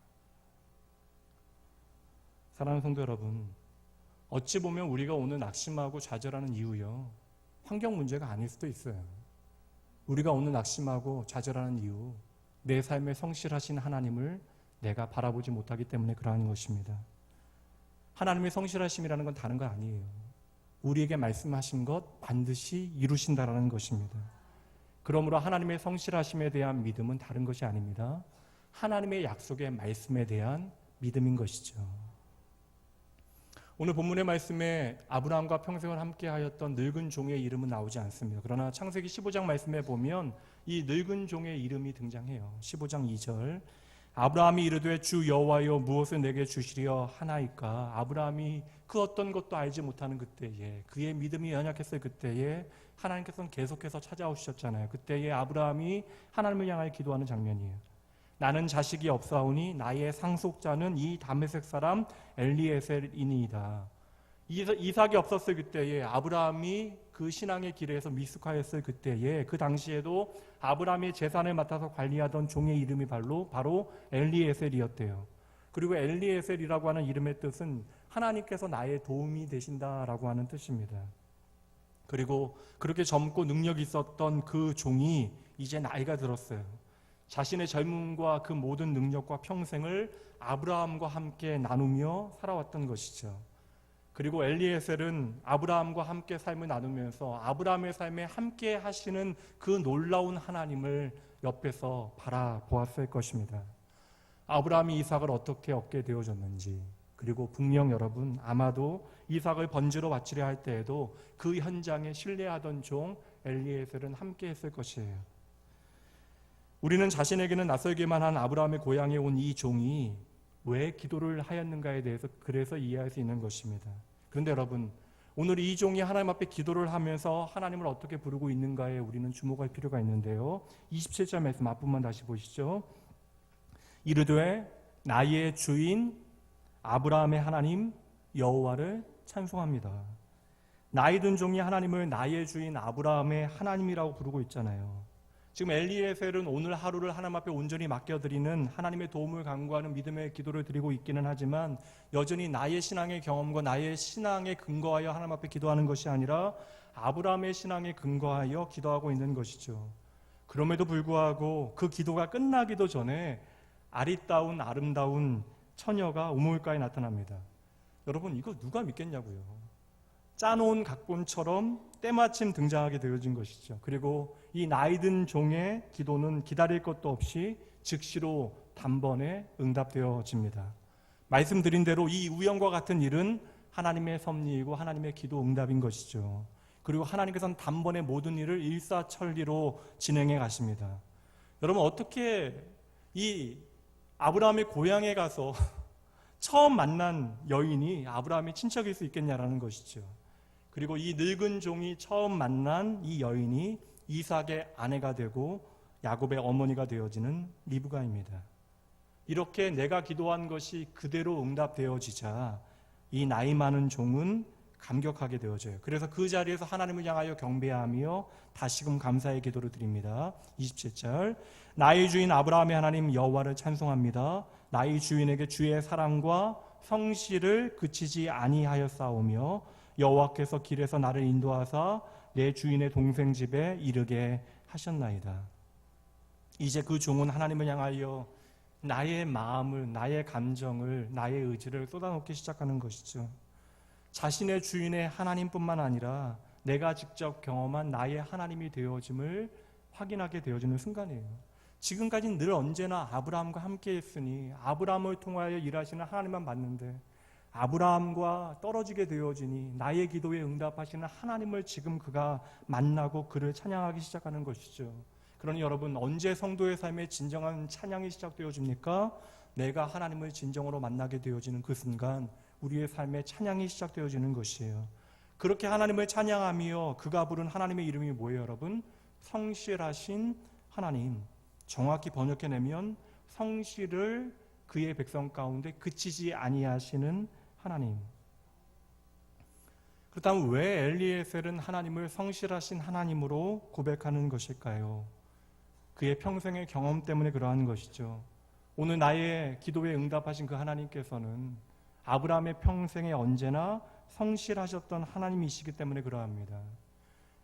사랑하는 성도 여러분, 어찌 보면 우리가 오늘 낙심하고 좌절하는 이유요, 환경 문제가 아닐 수도 있어요. 우리가 오늘 낙심하고 좌절하는 이유, 내 삶에 성실하신 하나님을 내가 바라보지 못하기 때문에 그러한 것입니다. 하나님의 성실하심이라는 건 다른 거 아니에요. 우리에게 말씀하신 것 반드시 이루신다라는 것입니다. 그러므로 하나님의 성실하심에 대한 믿음은 다른 것이 아닙니다. 하나님의 약속의 말씀에 대한 믿음인 것이죠. 오늘 본문의 말씀에 아브라함과 평생을 함께하였던 늙은 종의 이름은 나오지 않습니다. 그러나 창세기 15장 말씀에 보면 이 늙은 종의 이름이 등장해요. 15장 2절, 아브라함이 이르되 주 여호와여 무엇을 내게 주시려 하나이까. 아브라함이 그 어떤 것도 알지 못하는 그때에, 그의 믿음이 연약했을 그때에 하나님께서는 계속해서 찾아오셨잖아요. 그때에 아브라함이 하나님을 향하여 기도하는 장면이에요. 나는 자식이 없사오니 나의 상속자는 이 다메섹 사람 엘리에셀이니이다. 이삭이 없었을 그때에, 아브라함이 그 신앙의 길에서 미숙하였을 그때에, 그 당시에도 아브라함의 재산을 맡아서 관리하던 종의 이름이 바로 엘리에셀이었대요. 그리고 엘리에셀이라고 하는 이름의 뜻은 하나님께서 나의 도움이 되신다라고 하는 뜻입니다. 그리고 그렇게 젊고 능력이 있었던 그 종이 이제 나이가 들었어요. 자신의 젊음과 그 모든 능력과 평생을 아브라함과 함께 나누며 살아왔던 것이죠. 그리고 엘리에셀은 아브라함과 함께 삶을 나누면서 아브라함의 삶에 함께 하시는 그 놀라운 하나님을 옆에서 바라보았을 것입니다. 아브라함이 이삭을 어떻게 얻게 되어졌는지, 그리고 분명 여러분 아마도 이삭을 번제로 바치려 할 때에도 그 현장에 신뢰하던 종 엘리에셀은 함께 했을 것이에요. 우리는 자신에게는 낯설기만 한 아브라함의 고향에 온 이 종이 왜 기도를 하였는가에 대해서 그래서 이해할 수 있는 것입니다. 그런데 여러분, 오늘 이 종이 하나님 앞에 기도를 하면서 하나님을 어떻게 부르고 있는가에 우리는 주목할 필요가 있는데요. 27절 말씀 앞부분만 다시 보시죠. 이르되 나의 주인 아브라함의 하나님 여호와를 찬송합니다. 나이 든 종이 하나님을 나의 주인 아브라함의 하나님이라고 부르고 있잖아요. 지금 엘리에셀은 오늘 하루를 하나님 앞에 온전히 맡겨드리는, 하나님의 도움을 간구하는 믿음의 기도를 드리고 있기는 하지만 여전히 나의 신앙의 경험과 나의 신앙에 근거하여 하나님 앞에 기도하는 것이 아니라 아브라함의 신앙에 근거하여 기도하고 있는 것이죠. 그럼에도 불구하고 그 기도가 끝나기도 전에 아리따운 아름다운 처녀가 우물가에 나타납니다. 여러분, 이거 누가 믿겠냐고요. 짜놓은 각본처럼 때마침 등장하게 되어진 것이죠. 그리고 이 나이든 종의 기도는 기다릴 것도 없이 즉시로 단번에 응답되어집니다. 말씀드린 대로 이 우연과 같은 일은 하나님의 섭리이고 하나님의 기도 응답인 것이죠. 그리고 하나님께서는 단번에 모든 일을 일사천리로 진행해 가십니다. 여러분, 어떻게 이 아브라함의 고향에 가서 처음 만난 여인이 아브라함의 친척일 수 있겠냐라는 것이죠. 그리고 이 늙은 종이 처음 만난 이 여인이 이삭의 아내가 되고 야곱의 어머니가 되어지는 리브가입니다. 이렇게 내가 기도한 것이 그대로 응답되어지자 이 나이 많은 종은 감격하게 되어져요. 그래서 그 자리에서 하나님을 향하여 경배하며 다시금 감사의 기도를 드립니다. 27절 나의 주인 아브라함의 하나님 여호와를 찬송합니다. 나의 주인에게 주의 사랑과 성실을 그치지 아니하였사오며 여호와께서 길에서 나를 인도하사 내 주인의 동생 집에 이르게 하셨나이다. 이제 그 종은 하나님을 향하여 나의 마음을, 나의 감정을, 나의 의지를 쏟아놓기 시작하는 것이죠. 자신의 주인의 하나님뿐만 아니라 내가 직접 경험한 나의 하나님이 되어짐을 확인하게 되어지는 순간이에요. 지금까지는 늘 언제나 아브라함과 함께 했으니 아브라함을 통하여 일하시는 하나님만 봤는데 아브라함과 떨어지게 되어지니 나의 기도에 응답하시는 하나님을 지금 그가 만나고 그를 찬양하기 시작하는 것이죠. 그러니 여러분, 언제 성도의 삶에 진정한 찬양이 시작되어집니까? 내가 하나님을 진정으로 만나게 되어지는 그 순간 우리의 삶에 찬양이 시작되어지는 것이에요. 그렇게 하나님을 찬양하며 그가 부른 하나님의 이름이 뭐예요, 여러분? 성실하신 하나님. 정확히 번역해내면 성실을 그의 백성 가운데 그치지 아니하시는 하나님. 그렇다면 왜 엘리에셀은 하나님을 성실하신 하나님으로 고백하는 것일까요? 그의 평생의 경험 때문에 그러한 것이죠. 오늘 나의 기도에 응답하신 그 하나님께서는 아브라함의 평생에 언제나 성실하셨던 하나님이시기 때문에 그러합니다.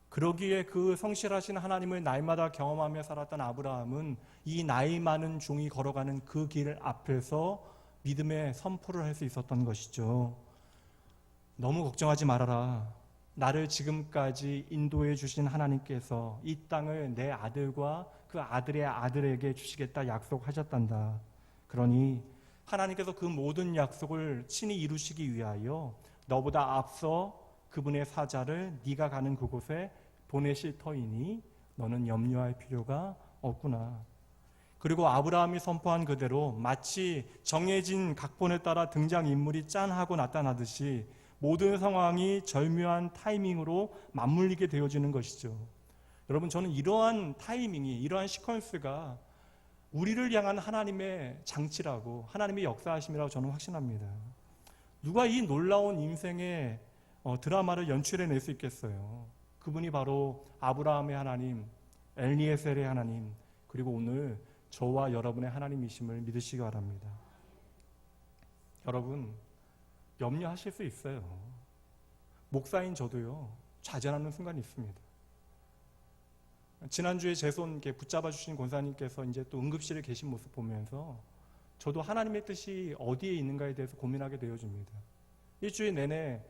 그러기에 그 성실하신 하나님을 날마다 경험하며 살았던 아브라함은 이 나이 많은 종이 걸어가는 그 길 앞에서 믿음의 선포를 할 수 있었던 것이죠. 너무 걱정하지 말아라. 나를 지금까지 인도해 주신 하나님께서 이 땅을 내 아들과 그 아들의 아들에게 주시겠다 약속하셨단다. 그러니 하나님께서 그 모든 약속을 친히 이루시기 위하여 너보다 앞서 그분의 사자를 네가 가는 그곳에 보내실 터이니 너는 염려할 필요가 없구나. 그리고 아브라함이 선포한 그대로 마치 정해진 각본에 따라 등장인물이 짠하고 나타나듯이 모든 상황이 절묘한 타이밍으로 맞물리게 되어지는 것이죠. 여러분, 저는 이러한 타이밍이, 이러한 시퀀스가 우리를 향한 하나님의 장치라고, 하나님의 역사하심이라고 저는 확신합니다. 누가 이 놀라운 인생의 드라마를 연출해낼 수 있겠어요? 그분이 바로 아브라함의 하나님, 엘리에셀의 하나님, 그리고 오늘 저와 여러분의 하나님이심을 믿으시기 바랍니다. 여러분, 염려하실 수 있어요. 목사인 저도요, 좌절하는 순간이 있습니다. 지난주에 제 손 붙잡아 주신 권사님께서 이제 또 응급실에 계신 모습 보면서 저도 하나님의 뜻이 어디에 있는가에 대해서 고민하게 되어집니다. 일주일 내내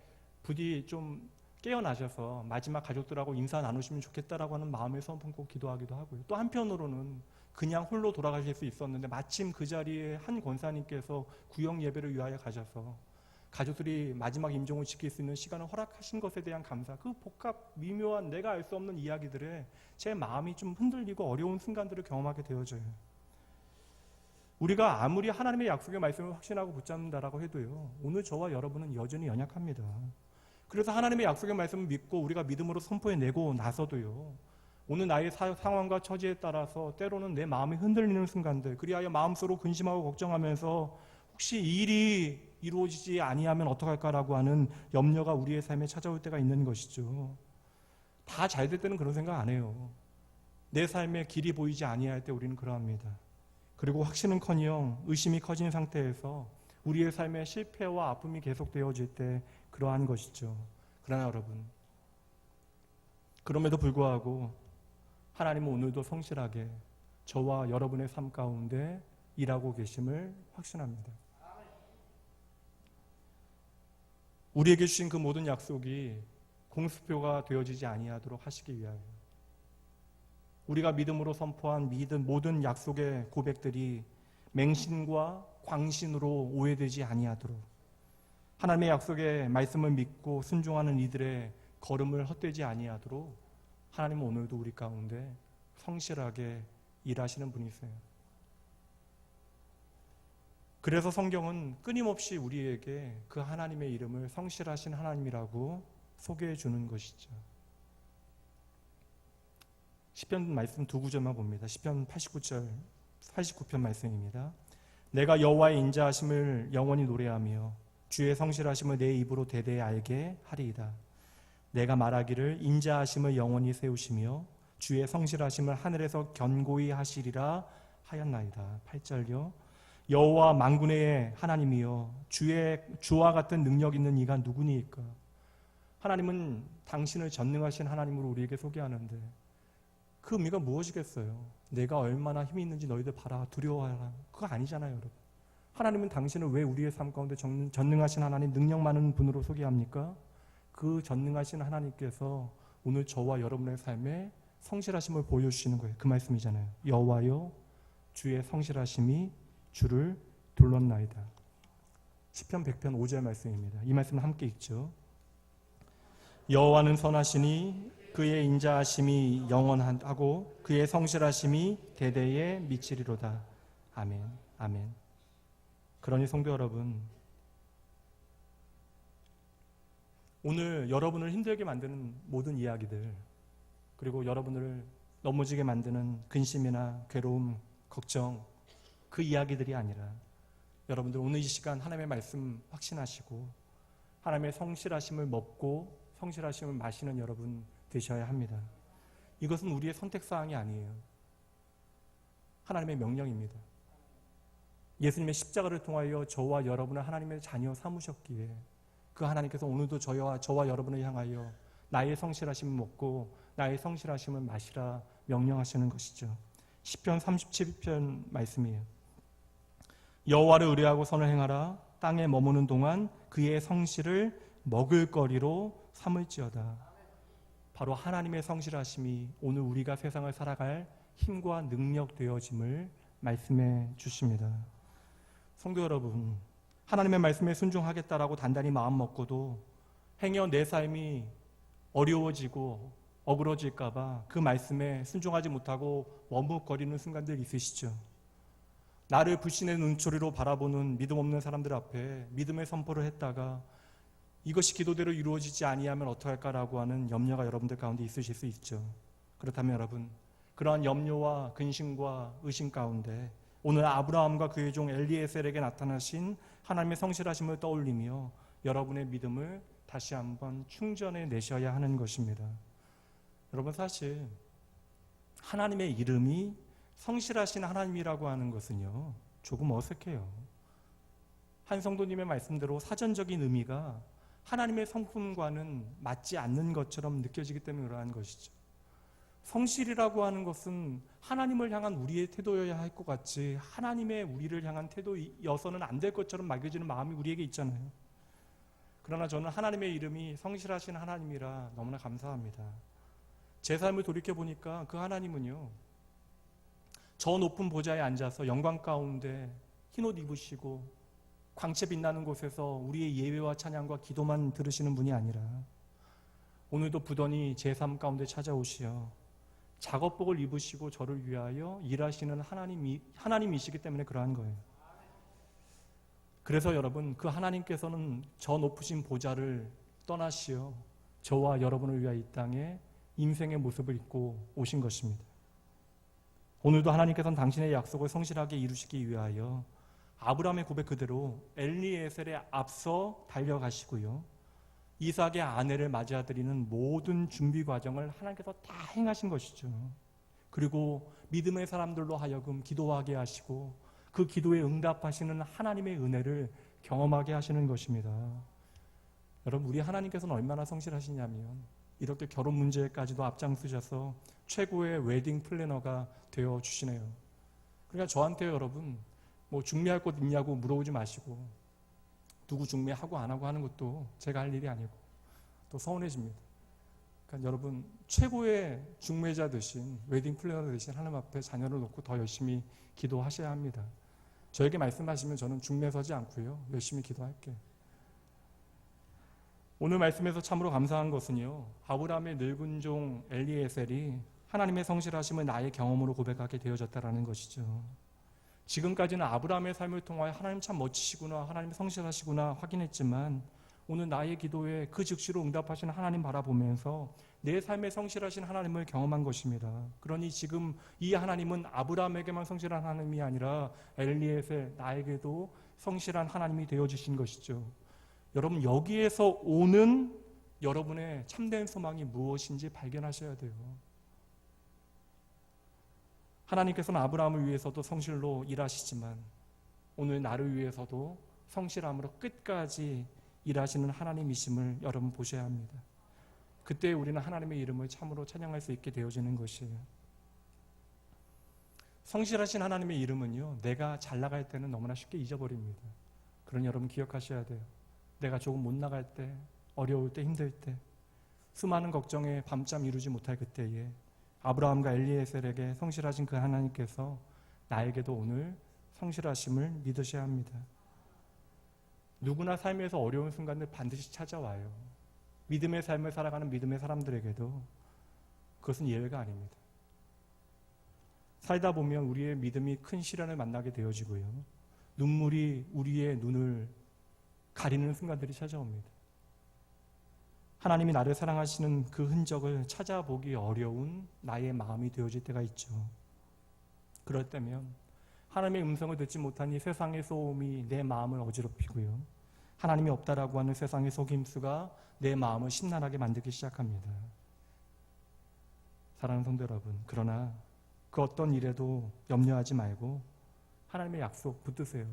부디 좀 깨어나셔서 마지막 가족들하고 인사 나누시면 좋겠다라고 하는 마음을 선포하고 기도하기도 하고요. 또 한편으로는 그냥 홀로 돌아가실 수 있었는데 마침 그 자리에 한 권사님께서 구역 예배를 위하여 가셔서 가족들이 마지막 임종을 지킬 수 있는 시간을 허락하신 것에 대한 감사, 그 복합 미묘한 내가 알 수 없는 이야기들에 제 마음이 좀 흔들리고 어려운 순간들을 경험하게 되어져요. 우리가 아무리 하나님의 약속의 말씀을 확신하고 붙잡는다라고 해도요, 오늘 저와 여러분은 여전히 연약합니다. 그래서 하나님의 약속의 말씀을 믿고 우리가 믿음으로 선포해내고 나서도요, 오늘 나의 상황과 처지에 따라서 때로는 내 마음이 흔들리는 순간들, 그리하여 마음속으로 근심하고 걱정하면서 혹시 이 일이 이루어지지 아니하면 어떡할까라고 하는 염려가 우리의 삶에 찾아올 때가 있는 것이죠. 다 잘 될 때는 그런 생각 안 해요. 내 삶의 길이 보이지 아니할 때 우리는 그러합니다. 그리고 확신은커녕 의심이 커진 상태에서 우리의 삶에 실패와 아픔이 계속되어질 때 그러한 것이죠. 그러나 여러분, 그럼에도 불구하고 하나님은 오늘도 성실하게 저와 여러분의 삶 가운데 일하고 계심을 확신합니다. 우리에게 주신 그 모든 약속이 공수표가 되어지지 아니하도록 하시기 위하여, 우리가 믿음으로 선포한 모든 약속의 고백들이 맹신과 광신으로 오해되지 아니하도록, 하나님의 약속의 말씀을 믿고 순종하는 이들의 걸음을 헛되지 아니하도록 하나님은 오늘도 우리 가운데 성실하게 일하시는 분이세요. 그래서 성경은 끊임없이 우리에게 그 하나님의 이름을 성실하신 하나님이라고 소개해 주는 것이죠. 시편 말씀 두 구절만 봅니다. 시편 89편 말씀입니다. 내가 여호와의 인자하심을 영원히 노래하며 주의 성실하심을 내 입으로 대대에 알게 하리이다. 내가 말하기를 인자하심을 영원히 세우시며 주의 성실하심을 하늘에서 견고히 하시리라 하였나이다. 8절요. 여호와 만군의 하나님이여 주와 같은 능력 있는 이가 누구니까? 하나님은 당신을 전능하신 하나님으로 우리에게 소개하는데 그 의미가 무엇이겠어요? 내가 얼마나 힘이 있는지 너희들 봐라, 두려워하라. 그거 아니잖아요, 여러분. 하나님은 당신을 왜 우리의 삶 가운데 전능하신 하나님, 능력 많은 분으로 소개합니까? 그 전능하신 하나님께서 오늘 저와 여러분의 삶에 성실하심을 보여주시는 거예요. 그 말씀이잖아요. 여호와여 주의 성실하심이 주를 둘렀나이다. 시편 100편 5절 말씀입니다. 이 말씀은 함께 읽죠. 여호와는 선하시니 그의 인자하심이 영원하고 그의 성실하심이 대대에 미치리로다. 아멘. 아멘. 그러니 성도 여러분, 오늘 여러분을 힘들게 만드는 모든 이야기들, 그리고 여러분을 넘어지게 만드는 근심이나 괴로움, 걱정, 그 이야기들이 아니라 여러분들 오늘 이 시간 하나님의 말씀 확신하시고 하나님의 성실하심을 먹고 성실하심을 마시는 여러분 되셔야 합니다. 이것은 우리의 선택사항이 아니에요. 하나님의 명령입니다. 예수님의 십자가를 통하여 저와 여러분을 하나님의 자녀 삼으셨기에 그 하나님께서 오늘도 저와 여러분을 향하여 나의 성실하심을 먹고 나의 성실하심을 마시라 명령하시는 것이죠. 시편 37편 말씀이에요. 여호와를 의뢰하고 선을 행하라. 땅에 머무는 동안 그의 성실을 먹을거리로 삼을지어다. 바로 하나님의 성실하심이 오늘 우리가 세상을 살아갈 힘과 능력 되어짐을 말씀해 주십니다. 성도 여러분, 하나님의 말씀에 순종하겠다라고 단단히 마음 먹고도 행여 내 삶이 어려워지고 어그러질까봐 그 말씀에 순종하지 못하고 머뭇거리는 순간들 있으시죠? 나를 불신의 눈초리로 바라보는 믿음 없는 사람들 앞에 믿음의 선포를 했다가 이것이 기도대로 이루어지지 아니하면 어떡할까라고 하는 염려가 여러분들 가운데 있으실 수 있죠. 그렇다면 여러분, 그러한 염려와 근심과 의심 가운데 오늘 아브라함과 그의 종 엘리에셀에게 나타나신 하나님의 성실하심을 떠올리며 여러분의 믿음을 다시 한번 충전해 내셔야 하는 것입니다. 여러분, 사실 하나님의 이름이 성실하신 하나님이라고 하는 것은요, 조금 어색해요. 한 성도님의 말씀대로 사전적인 의미가 하나님의 성품과는 맞지 않는 것처럼 느껴지기 때문에 그러한 것이죠. 성실이라고 하는 것은 하나님을 향한 우리의 태도여야 할 것 같지 하나님의 우리를 향한 태도여서는 안 될 것처럼 막여지는 마음이 우리에게 있잖아요. 그러나 저는 하나님의 이름이 성실하신 하나님이라 너무나 감사합니다. 제 삶을 돌이켜보니까 그 하나님은요, 저 높은 보좌에 앉아서 영광 가운데 흰옷 입으시고 광채 빛나는 곳에서 우리의 예배와 찬양과 기도만 들으시는 분이 아니라 오늘도 부더니 제 삶 가운데 찾아오시어 작업복을 입으시고 저를 위하여 일하시는 하나님이시기 때문에 그러한 거예요. 그래서 여러분, 그 하나님께서는 저 높으신 보좌를 떠나시어 저와 여러분을 위하여 이 땅에 인생의 모습을 입고 오신 것입니다. 오늘도 하나님께서는 당신의 약속을 성실하게 이루시기 위하여 아브라함의 고백 그대로 엘리에셀에 앞서 달려가시고요, 이삭의 아내를 맞이하드리는 모든 준비 과정을 하나님께서 다 행하신 것이죠. 그리고 믿음의 사람들로 하여금 기도하게 하시고 그 기도에 응답하시는 하나님의 은혜를 경험하게 하시는 것입니다. 여러분, 우리 하나님께서는 얼마나 성실하시냐면 이렇게 결혼 문제까지도 앞장서셔서 최고의 웨딩 플래너가 되어 주시네요. 그러니까 저한테 여러분, 뭐 중매할 곳 있냐고 물어보지 마시고 누구 중매하고 안 하고 하는 것도 제가 할 일이 아니고 또 서운해집니다. 그러니까 여러분, 최고의 중매자 되신 웨딩 플래너 되신 하나님 앞에 자녀를 놓고 더 열심히 기도하셔야 합니다. 저에게 말씀하시면 저는 중매 서지 않고요, 열심히 기도할게요. 오늘 말씀에서 참으로 감사한 것은요, 아브라함의 늙은 종 엘리에셀이 하나님의 성실하심을 나의 경험으로 고백하게 되어졌다라는 것이죠. 지금까지는 아브라함의 삶을 통하여 하나님 참 멋지시구나, 하나님 성실하시구나 확인했지만 오늘 나의 기도에 그 즉시로 응답하시는 하나님 바라보면서 내 삶에 성실하신 하나님을 경험한 것입니다. 그러니 지금 이 하나님은 아브라함에게만 성실한 하나님이 아니라 엘리에셀, 나에게도 성실한 하나님이 되어주신 것이죠. 여러분, 여기에서 오는 여러분의 참된 소망이 무엇인지 발견하셔야 돼요. 하나님께서는 아브라함을 위해서도 성실로 일하시지만 오늘 나를 위해서도 성실함으로 끝까지 일하시는 하나님이심을 여러분 보셔야 합니다. 그때 우리는 하나님의 이름을 참으로 찬양할 수 있게 되어지는 것이에요. 성실하신 하나님의 이름은요, 내가 잘 나갈 때는 너무나 쉽게 잊어버립니다. 그러니 여러분 기억하셔야 돼요. 내가 조금 못 나갈 때, 어려울 때, 힘들 때, 수많은 걱정에 밤잠 이루지 못할 그때에 아브라함과 엘리에셀에게 성실하신 그 하나님께서 나에게도 오늘 성실하심을 믿으셔야 합니다. 누구나 삶에서 어려운 순간들 반드시 찾아와요. 믿음의 삶을 살아가는 믿음의 사람들에게도 그것은 예외가 아닙니다. 살다 보면 우리의 믿음이 큰 시련을 만나게 되어지고요, 눈물이 우리의 눈을 가리는 순간들이 찾아옵니다. 하나님이 나를 사랑하시는 그 흔적을 찾아보기 어려운 나의 마음이 되어질 때가 있죠. 그럴 때면 하나님의 음성을 듣지 못하니 세상의 소음이 내 마음을 어지럽히고요, 하나님이 없다라고 하는 세상의 속임수가 내 마음을 심란하게 만들기 시작합니다. 사랑하는 성도 여러분, 그러나 그 어떤 일에도 염려하지 말고 하나님의 약속 붙드세요.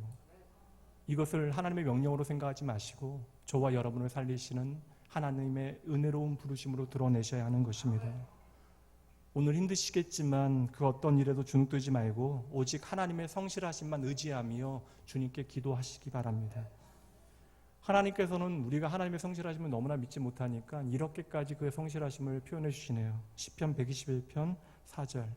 이것을 하나님의 명령으로 생각하지 마시고 저와 여러분을 살리시는 하나님의 은혜로운 부르심으로 드러내셔야 하는 것입니다. 오늘 힘드시겠지만 그 어떤 일에도 주눅들지 말고 오직 하나님의 성실하심만 의지하며 주님께 기도하시기 바랍니다. 하나님께서는 우리가 하나님의 성실하심을 너무나 믿지 못하니까 이렇게까지 그의 성실하심을 표현해 주시네요. 시편 121편 4절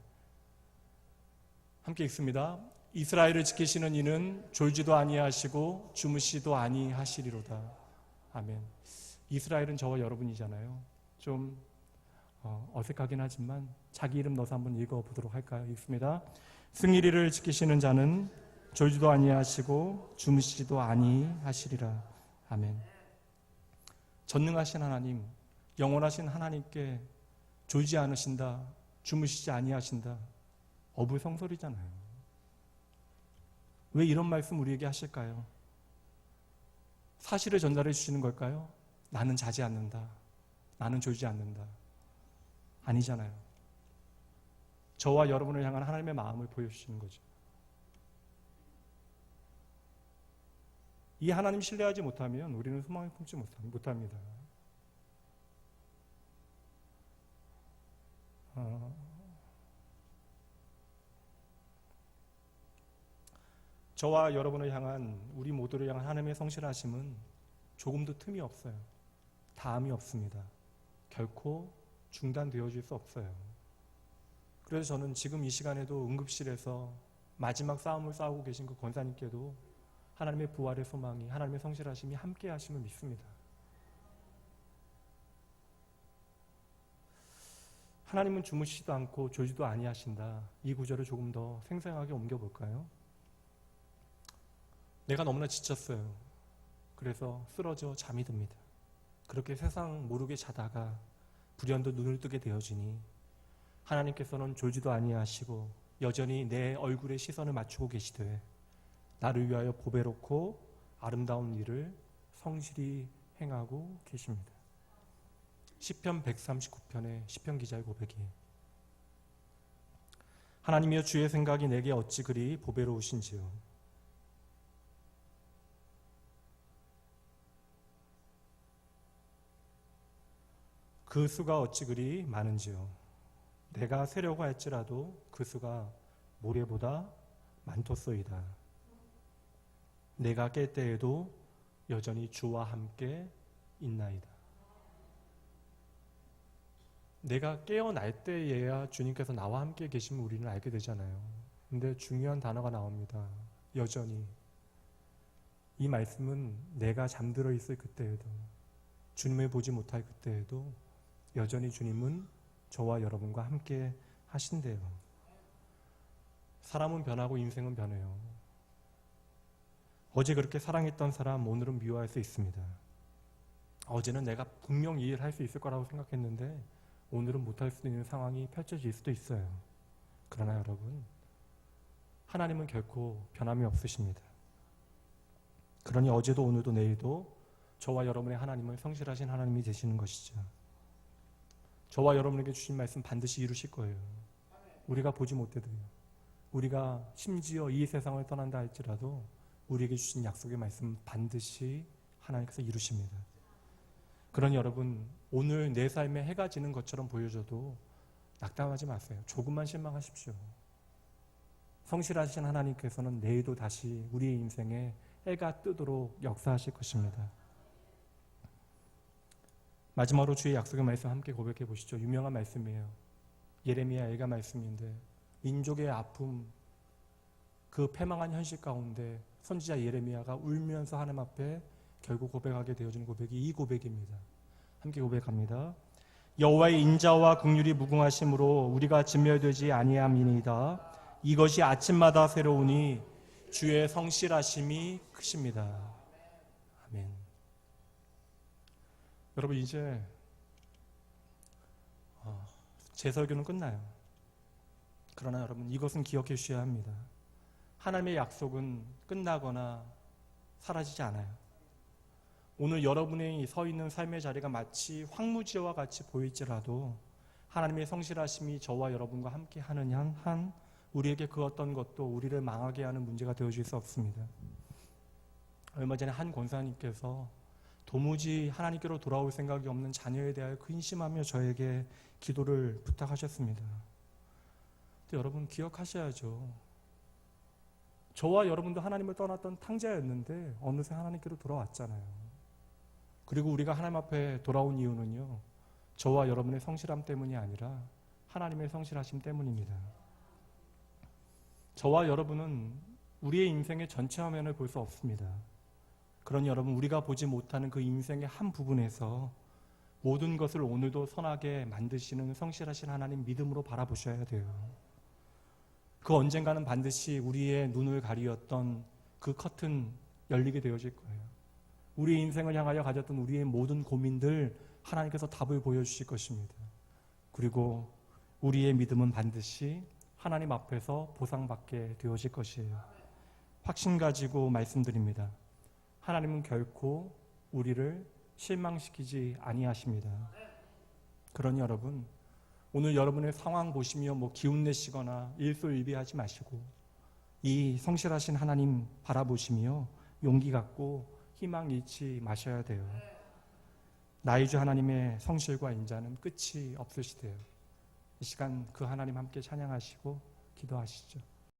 함께 읽습니다. 이스라엘을 지키시는 이는 졸지도 아니하시고 주무시도 아니하시리로다. 아멘. 이스라엘은 저와 여러분이잖아요. 좀 어색하긴 하지만 자기 이름 넣어서 한번 읽어보도록 할까요? 읽습니다. 승리를 지키시는 자는 졸지도 아니하시고 주무시지도 아니하시리라. 아멘. 전능하신 하나님, 영원하신 하나님께 졸지 않으신다, 주무시지 아니하신다, 어불성설이잖아요. 왜 이런 말씀 우리에게 하실까요? 사실을 전달해 주시는 걸까요? 나는 자지 않는다, 나는 졸지 않는다. 아니잖아요. 저와 여러분을 향한 하나님의 마음을 보여주시는 거죠. 이 하나님 신뢰하지 못하면 우리는 소망을 품지 못합니다. 저와 여러분을 향한, 우리 모두를 향한 하나님의 성실하심은 조금도 틈이 없어요. 다함이 없습니다. 결코 중단되어질 수 없어요. 그래서 저는 지금 이 시간에도 응급실에서 마지막 싸움을 싸우고 계신 그 권사님께도 하나님의 부활의 소망이, 하나님의 성실하심이 함께 하심을 믿습니다. 하나님은 주무시지도 않고 졸지도 아니하신다. 이 구절을 조금 더 생생하게 옮겨볼까요? 내가 너무나 지쳤어요. 그래서 쓰러져 잠이 듭니다. 그렇게 세상 모르게 자다가 불현듯 눈을 뜨게 되어지니 하나님께서는 졸지도 아니하시고 여전히 내 얼굴에 시선을 맞추고 계시되 나를 위하여 보배롭고 아름다운 일을 성실히 행하고 계십니다. 시편 139편의 시편 기자의 고백이, 하나님이여 주의 생각이 내게 어찌 그리 보배로우신지요. 그 수가 어찌 그리 많은지요. 내가 세려고 할지라도 그 수가 모래보다 많도소이다. 내가 깰 때에도 여전히 주와 함께 있나이다. 내가 깨어날 때에야 주님께서 나와 함께 계심을 우리는 알게 되잖아요. 근데 중요한 단어가 나옵니다. 여전히. 이 말씀은 내가 잠들어 있을 그때에도, 주님을 보지 못할 그때에도 여전히 주님은 저와 여러분과 함께 하신대요. 사람은 변하고 인생은 변해요. 어제 그렇게 사랑했던 사람 오늘은 미워할 수 있습니다. 어제는 내가 분명 이 일을 할 수 있을 거라고 생각했는데 오늘은 못할 수 있는 상황이 펼쳐질 수도 있어요. 그러나 여러분, 하나님은 결코 변함이 없으십니다. 그러니 어제도 오늘도 내일도 저와 여러분의 하나님은 성실하신 하나님이 되시는 것이죠. 저와 여러분에게 주신 말씀 반드시 이루실 거예요. 우리가 보지 못해도요. 우리가 심지어 이 세상을 떠난다 할지라도 우리에게 주신 약속의 말씀 반드시 하나님께서 이루십니다. 그러니 여러분, 오늘 내 삶에 해가 지는 것처럼 보여져도 낙담하지 마세요. 조금만 실망하십시오. 성실하신 하나님께서는 내일도 다시 우리의 인생에 해가 뜨도록 역사하실 것입니다. 마지막으로 주의 약속의 말씀 함께 고백해 보시죠. 유명한 말씀이에요. 예레미야 애가 말씀인데, 민족의 아픔, 그 패망한 현실 가운데 선지자 예레미야가 울면서 하나님 앞에 결국 고백하게 되어지는 고백이 이 고백입니다. 함께 고백합니다. 여호와의 인자와 긍휼이 무궁하심으로 우리가 진멸되지 아니함이니이다. 이것이 아침마다 새로우니 주의 성실하심이 크십니다. 아멘. 여러분, 이제 제 설교는 끝나요. 그러나 여러분, 이것은 기억해 주셔야 합니다. 하나님의 약속은 끝나거나 사라지지 않아요. 오늘 여러분이 서 있는 삶의 자리가 마치 황무지와 같이 보일지라도 하나님의 성실하심이 저와 여러분과 함께 하는 한 우리에게 그 어떤 것도 우리를 망하게 하는 문제가 되어질 수 없습니다. 얼마 전에 한 권사님께서 도무지 하나님께로 돌아올 생각이 없는 자녀에 대하여 근심하며 저에게 기도를 부탁하셨습니다. 근데 여러분, 기억하셔야죠. 저와 여러분도 하나님을 떠났던 탕자였는데 어느새 하나님께로 돌아왔잖아요. 그리고 우리가 하나님 앞에 돌아온 이유는요, 저와 여러분의 성실함 때문이 아니라 하나님의 성실하심 때문입니다. 저와 여러분은 우리의 인생의 전체 화면을 볼 수 없습니다. 그러니 여러분, 우리가 보지 못하는 그 인생의 한 부분에서 모든 것을 오늘도 선하게 만드시는 성실하신 하나님 믿음으로 바라보셔야 돼요. 그 언젠가는 반드시 우리의 눈을 가리었던 그 커튼 열리게 되어질 거예요. 우리 인생을 향하여 가졌던 우리의 모든 고민들 하나님께서 답을 보여주실 것입니다. 그리고 우리의 믿음은 반드시 하나님 앞에서 보상받게 되어질 것이에요. 확신 가지고 말씀드립니다. 하나님은 결코 우리를 실망시키지 아니하십니다. 그러니 여러분, 오늘 여러분의 상황 보시며 기운내시거나 일소일비하지 마시고 이 성실하신 하나님 바라보시며 용기 갖고 희망 잃지 마셔야 돼요. 나의 주 하나님의 성실과 인자는 끝이 없으시대요. 이 시간 그 하나님 함께 찬양하시고 기도하시죠.